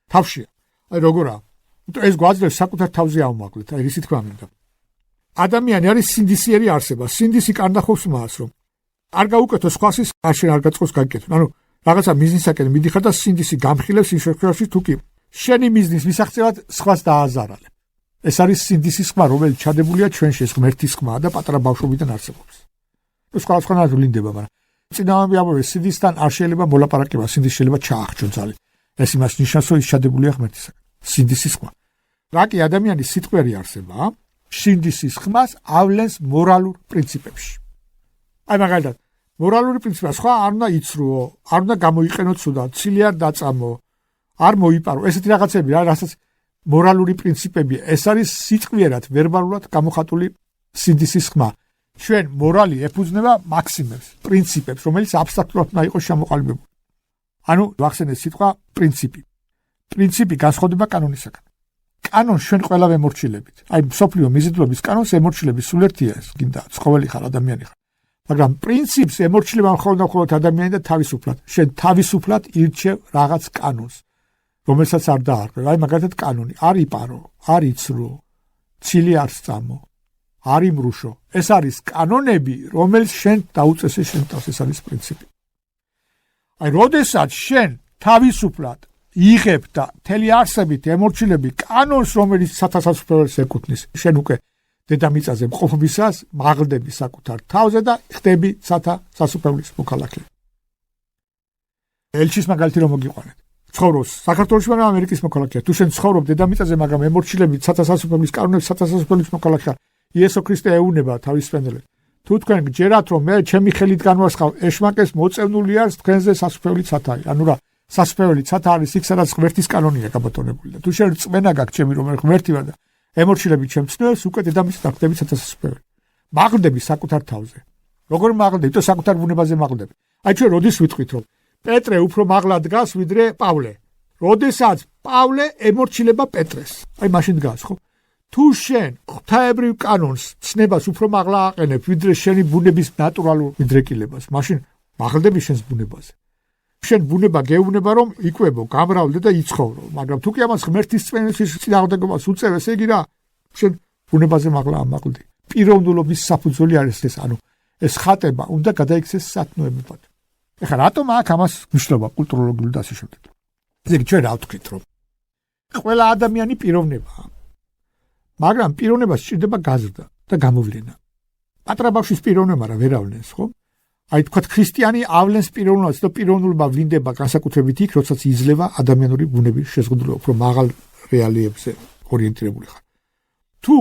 თავშია. აი როგორა? ეს გვაძლევს საკუთარ თავზე ავმოაკლეთ. აი რისი თქვა მინდა. ადამიანი არის სინდისიერი არსება. სინდისი კანდახობს მას, რომ არ გაუკეთო სხვასის, შენ არ გაწყოს გაკეთო. ანუ რაღაცა მიზნისაკენ მიდიხარ და სინდისი გამხილებს იმ შემთხვევაში თუ კი შენი მიზნის მისაღწევად სხვას დააზარალებ. ეს არის სინდისის ხმა, რომელიც ჩადებულია ჩვენში, ეს ღმერთის ხმა და პატარა ბავშვობიდან არსებობს. სხვადასხვანაირად ვლინდება, მაგრამ წინამორბედები სინდისთან არ შეიძლება მოლაპარაკება, სინდისი შეიძლება ჩაახჩონ ძალით. ეს იმას ნიშნავს, რომ ის ჩადებულია ღმერთისაგან. სინდისის ხმა. რა კი ადამიანის სიტყვიერი არსებაა, სინდისის ხმას ავლენს მორალურ პრინციპებში. აი მაგალითად, მორალური პრინციპი სხვა არ უნდა იცრუო, არ უნდა გამოიყენო ცუდად, ცილი არ დაწამო, არ მოიპარო. ესეთი რაღაცები რა, რასაც მორალური პრინციპები, ეს არის სიტყვიერად, ვერბალურად გამოხატული სინდისის ხმა. ჩვენ მორალი ეფუძნება მაქსიმებს, პრინციპებს, რომელიც აბსტრაქტულად უნდა იყოს შემოყალიბებული. ანუ ვახსენე სიტყვა პრინციპი. პრინციპი განსხვავდება კანონისაგან. კანონს ჩვენ ყველა ვემორჩილებით. აი მსოფლიო მიზიდულობის კანონს ემორჩილების სულ ერთია ეს, გინდა ცხოველი ხარ, ადამიანი ხარ. მაგრამ პრინციპს ემორჩილება მხოლოდ ადამიანი და თავისუფლად. შენ თავისუფლად ირჩევ რაღაც კანონს, რომელსაც არ დაარღვევ. აი მაგალითად კანონი, არ იპარო, არ იცრო, ცილი არ სწამო, არ იმრუშო. ეს არის კანონები, რომელიც შენ დაუწესე შენ თავს, ეს არის პრინციპი. აი როდესაც შენ თავისუფლად იღებ და მთელი არსებით ემორჩილები კანონს, რომელიც სათასასწრაფოს ეკუთვნის, შენ უკვე დედამიწაზე მყოფობისას მაღლდები საკუთარ თავზე და ხდები სათასასწრაფოს მოქალაქე. ელჩის მაგალითი რომ მოგიყვანეთ. ცხოვრობს საქართველოში, მაგრამ ამერიკის მოქალაქეა. თუ შენ ცხოვრობ დედამიწაზე, მაგრამ ემორჩილები სათასასწრაფოს კანონებს სათასასწრაფოს მოქალაქეა, იესო ქრისტე ეუნება თავის სპენდელებს. თუ თქვენ გჯერათ, რომ მე ჩემი ხელით განვასხავ ეშმაკეს მოწევნული არის თქვენზე სასწრაფო ცათაი. ანუ რა, სასწრაფო ცათა არის იქ, სადაც ღმერთის კანონია გაბატონებული და თუ შენ რწმენა გაქვს ჩემი, რომ ღმერთი ვარ და ემორჩილები ჩემს წნევს, უკვე დედამიწაზე ხდები სათასასწრაფო. მაღლდები საკუთარ თავზე. როგორ მაღლდები? თუ საკუთარ ბუნებაზე მაღლდები. აი ჩვენ როდის ვიტყვით, რომ პეტრე უფრო მაღლა დგას ვიდრე პავლე. როდესაც პავლე ემორჩილება პეტრეს. აი მაშინ დგას, ხო? თუ შენ ღვთაებრივ კანონს ცნებას უფრო მაღლა აყენებ ვიდრე შენი ბუნების ნატურალურ მიდრეკილებას, მაშინ მაღლდები შენს ბუნებაზე. შენ ბუნება გეუბნება რომ იკვებო, გამრავლდე და იცხოვრო, მაგრამ თუ კი ამას ღმერთის წმენდის წინააღმდეგობას უწევ, ესე იგი რა, შენ ბუნებაზე მაღლა ამაღლდი. პიროვნულობის საფუძველი არის ეს, ანუ ეს ხატება უნდა გადაიქცეს სათნოებებად. ეხლა რატომ აქ ამას მნიშვნელობა კულტუროლოგიური და ასე შემდეგ. ესე ჩვენ რა ვთქვით, რომ ყველა ადამიანი პიროვნებაა. მაგრამ პიროვნებას სჭირდება გაზრდა და გამოვლენა. პატარა ბავშვის პიროვნება რა ვერ ავლენს, ხო? აი თქვა ქრისტიანი ავლენს პიროვნებას და პიროვნულობა ვლინდება განსაკუთრებით იქ, როდესაც იძლევა ადამიანური ბუნების შეზღუდვა, უფრო მაღალ რეალიებზე ორიენტირებული ხარ. თუ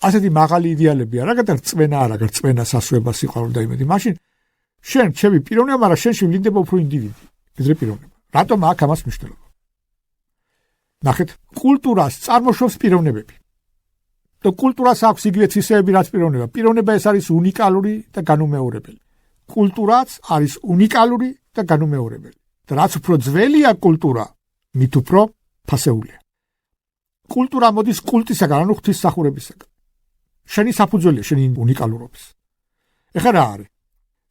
ასეთი მაღალი იდეალები არა გადარწმენა, არა გადარწმენა სასწრაფო სიყვარული და იმედი, მაშინ შენ ჩემი პიროვნება, მაგრამ შენში ვლინდება უფრო ინდივიდი, ვიდრე პიროვნება. რატომ აქ ამას მნიშვნელობა? ნახეთ, კულტურას წარმოშობს პიროვნებები. და კულტურას აქვს იგივე თვისებები, რაც პიროვნება. პიროვნება ეს არის უნიკალური და განუმეორებელი. კულტურაც არის უნიკალური და განუმეორებელი. და რაც უფრო ძველია კულტურა, მით უფრო ფასეულია. კულტურა მოდის კულტისაგან, ანუ ღვთისმსახურებისაგან. შენი საფუძველია შენი უნიკალურობის. ეხლა რა არის?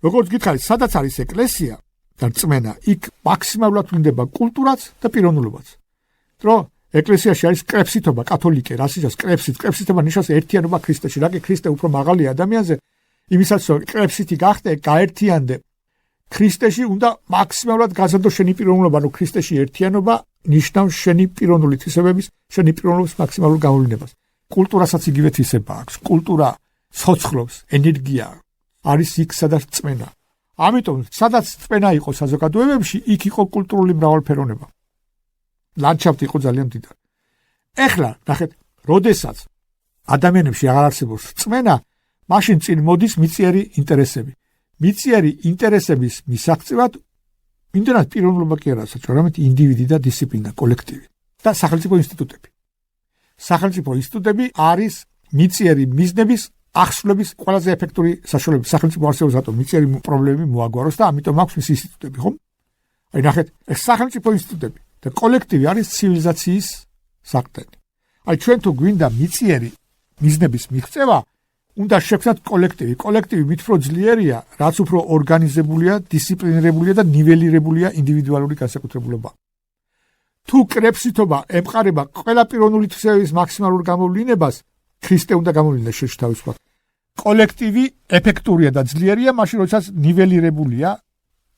როგორც გითხარით, სადაც არის ეკლესია და რწმენა, იქ მაქსიმალურად ვლინდება კულტურაც და პიროვნულობაც. დრო ეკლესიაში არის კრეფსიტობა, კათოლიკე, რასისაც კრეფსიტობა ნიშნავს ერთიანობა ქრისტეში. რა კი ქრისტე უფრო მაღალია ადამიანზე, იმისაც რომ კრეფსიტი გახდე, გაერთიანდე ქრისტეში უნდა მაქსიმალურად გაზარდო შენი პიროვნულობა, ანუ ქრისტეში ერთიანობა ნიშნავს შენი პიროვნული თვისებების, შენი პიროვნულობის მაქსიმალურ გამოვლინებას. კულტურასაც იგივე თვისება აქვს. კულტურა ცოცხლობს, ენერგია არის იქ, სადაც წმენა. ამიტომ, სადაც წმენა იყო საზოგადოებებში, იქ იყო კულტურული მრავალფეროვნება. ლანდშაფტი იყო ძალიან მდიდარი. ეხლა, ნახეთ, როდესაც ადამიანებში აღარ არსებობს წმენა, მაშინ წინ მოდის მიწიერი ინტერესები. მიწიერი ინტერესების მისაღწევად იმდენად პიროვნულობა კი არა საჭირო, არამედ ინდივიდი და დისციპლინა, კოლექტივი და სახელმწიფო ინსტიტუტები. სახელმწიფო ინსტიტუტები არის მიწიერი მიზნების აღსრულების ყველაზე ეფექტური საშუალება. სახელმწიფო არსებობს რატომ მიწიერი პრობლემები მოაგვაროს და ამიტომ აქვს მის ინსტიტუტები, ხო? აი ნახეთ, ეს სახელმწიფო ინსტიტუტები და კოლექტივი არის ცივილიზაციის საყრდენი. აი ჩვენ თუ გვინდა მიწიერი მიზნების მიღწევა, უნდა შევქმნათ კოლექტივი. კოლექტივი მით უფრო ძლიერია, რაც უფრო ორგანიზებულია, დისციპლინირებულია და ნიველირებულია ინდივიდუალური განსაკუთრებულობა. თუ კრებსითობა ემყარება ყველა პიროვნული თვისებების მაქსიმალურ გამოვლინებას, ქრისტე უნდა გამოვლინდეს შეში თავისუფლად. კოლექტივი ეფექტურია და ძლიერია, მაშინ როდესაც ნიველირებულია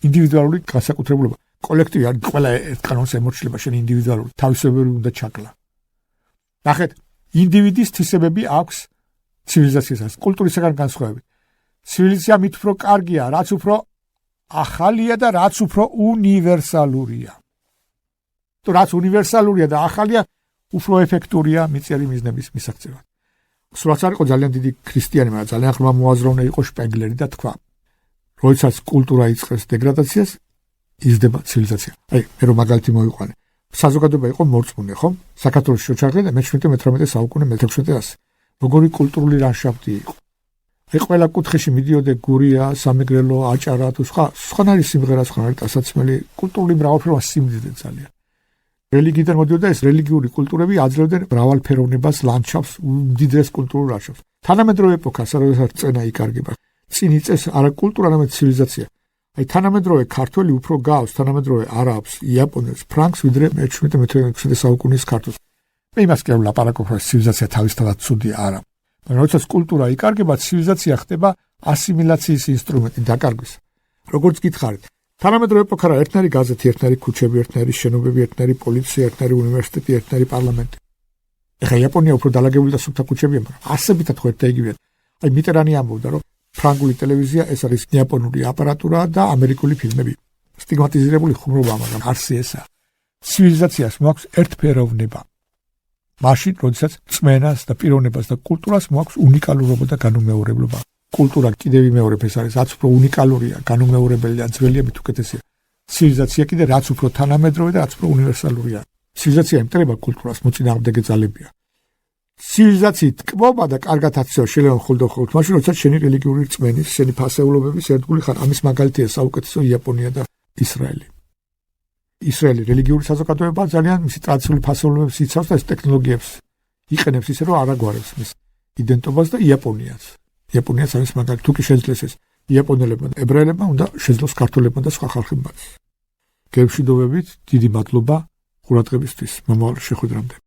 ინდივიდუალური განსაკუთრებულობა. კოლექტივი არის ყველა ერთ კანონს ემორჩილება, შენ ინდივიდუალური თავისებური უნდა ჩაკლა. ნახეთ, ინდივიდის თვისებები აქვს ცივილიზაციას, კულტურისგან განსხვავებით. ცივილიზაცია მით უფრო კარგია, რაც უფრო ახალია და რაც უფრო უნივერსალურია. თუ რაც უნივერსალურია და ახალია, უფრო ეფექტურია მიწიერი მიზნების მისაღწევად. სულაც არ იყო ძალიან დიდი ქრისტიანი, მაგრამ ძალიან ღრმა მოაზროვნე იყო შპენგლერი და თქვა, როდესაც კულტურა იწყებს დეგრადაციას, იზრდება ცივილიზაცია. აი, მე რომ მაგალითი მოვიყვანე. საზოგადოება იყო მორწმუნე, ხო? საქართველოში შეჩაღდა მე-17-18 საუკუნე მე-1600. როგორი კულტურული ლანდშაფტი იყო. აი ყველა კუთხეში მიდიოდე გურია, სამეგრელო, აჭარა თუ სხვანაირი სიმღერა, სხვანაირი ტანსაცმელი, კულტურული მრავალფეროვნება სიმდიდრე ძალიან. რელიგიიდან მოდიოდა ეს რელიგიური კულტურები აძლევდნენ მრავალფეროვნებას, ლანდშაფტს, უდიდეს კულტურულ ლანდშაფტს. თანამედროვე ეპოქა, სადაც წენა იკარგება. წინ იწეს არა კულტურა, არამედ ცივილიზაცია. აი თანამედროვე ქართველი უფრო გავს თანამედროვე არაბს, იაპონელს, ფრანგს, ვიდრე მე-17-16 საუკუნის ქართულს. მე იმას კი არ ვლაპარაკობ, რომ ცივილიზაცია თავისთავად ცუდია, არა. მაგრამ როდესაც კულტურა იკარგება, ცივილიზაცია ხდება ასიმილაციის ინსტრუმენტი დაკარგვის. როგორც გითხარით, თანამედროვე ეპოქა რა ერთნაირი გაზეთი, ერთნაირი ქუჩები, ერთნაირი შენობები, ერთნაირი პოლიცია, ერთნაირი უნივერსიტეტი, ერთნაირი პარლამენტი. ეხლა იაპონია უფრო დალაგებული და სუფთა ქუჩებია, მაგრამ არსებითად ხო ერთ და იგივეა. აი მიტერანი ამბობდა, რომ ფრანგული ტელევიზია ეს არის იაპონური აპარატურა და ამერიკული ფილმები. სტიგმატიზირებული ხუმრობა, მაგრამ არსი ესა. ცივილიზაციას მოაქვს ერთფეროვნება. მაშინ, როდესაც წმენას და პიროვნებას და კულტურას მოაქვს უნიკალურობა და განუმეორებლობა. კულტურა კიდევ მეორე ეს არის, რაც უფრო უნიკალურია, განუმეორებელი და ძველია მით უკეთესია. ცივილიზაცია კიდე რაც უფრო თანამედროვე და რაც უფრო უნივერსალურია. ცივილიზაცია ემტრება კულტურას, მოწინააღმდეგე ძალებია. ცივილიზაციით კბობა და კარგად აცევა შეიძლება მხოლოდ მაშინ, როდესაც შენი რელიგიური რწმენის, შენი ფასეულობების ერთგული ხარ. ამის მაგალითია საუკეთესო იაპონია და ისრაელი. ისრაელი რელიგიური საზოგადოება ძალიან მისი ტრადიციული ფასეულობებს იცავს და ეს ტექნოლოგიებს იყენებს ისე, რომ არ აგვარებს მის იდენტობას და იაპონიას. იაპონიას არის მაგალითი, თუ კი შეძლეს ეს იაპონელებმა და ებრაელებმა უნდა შეძლოს ქართველებმა და სხვა ხალხებმაც. გემშვიდობებით, დიდი მადლობა ყურადღებისთვის. მომავალ შეხვედრამდე.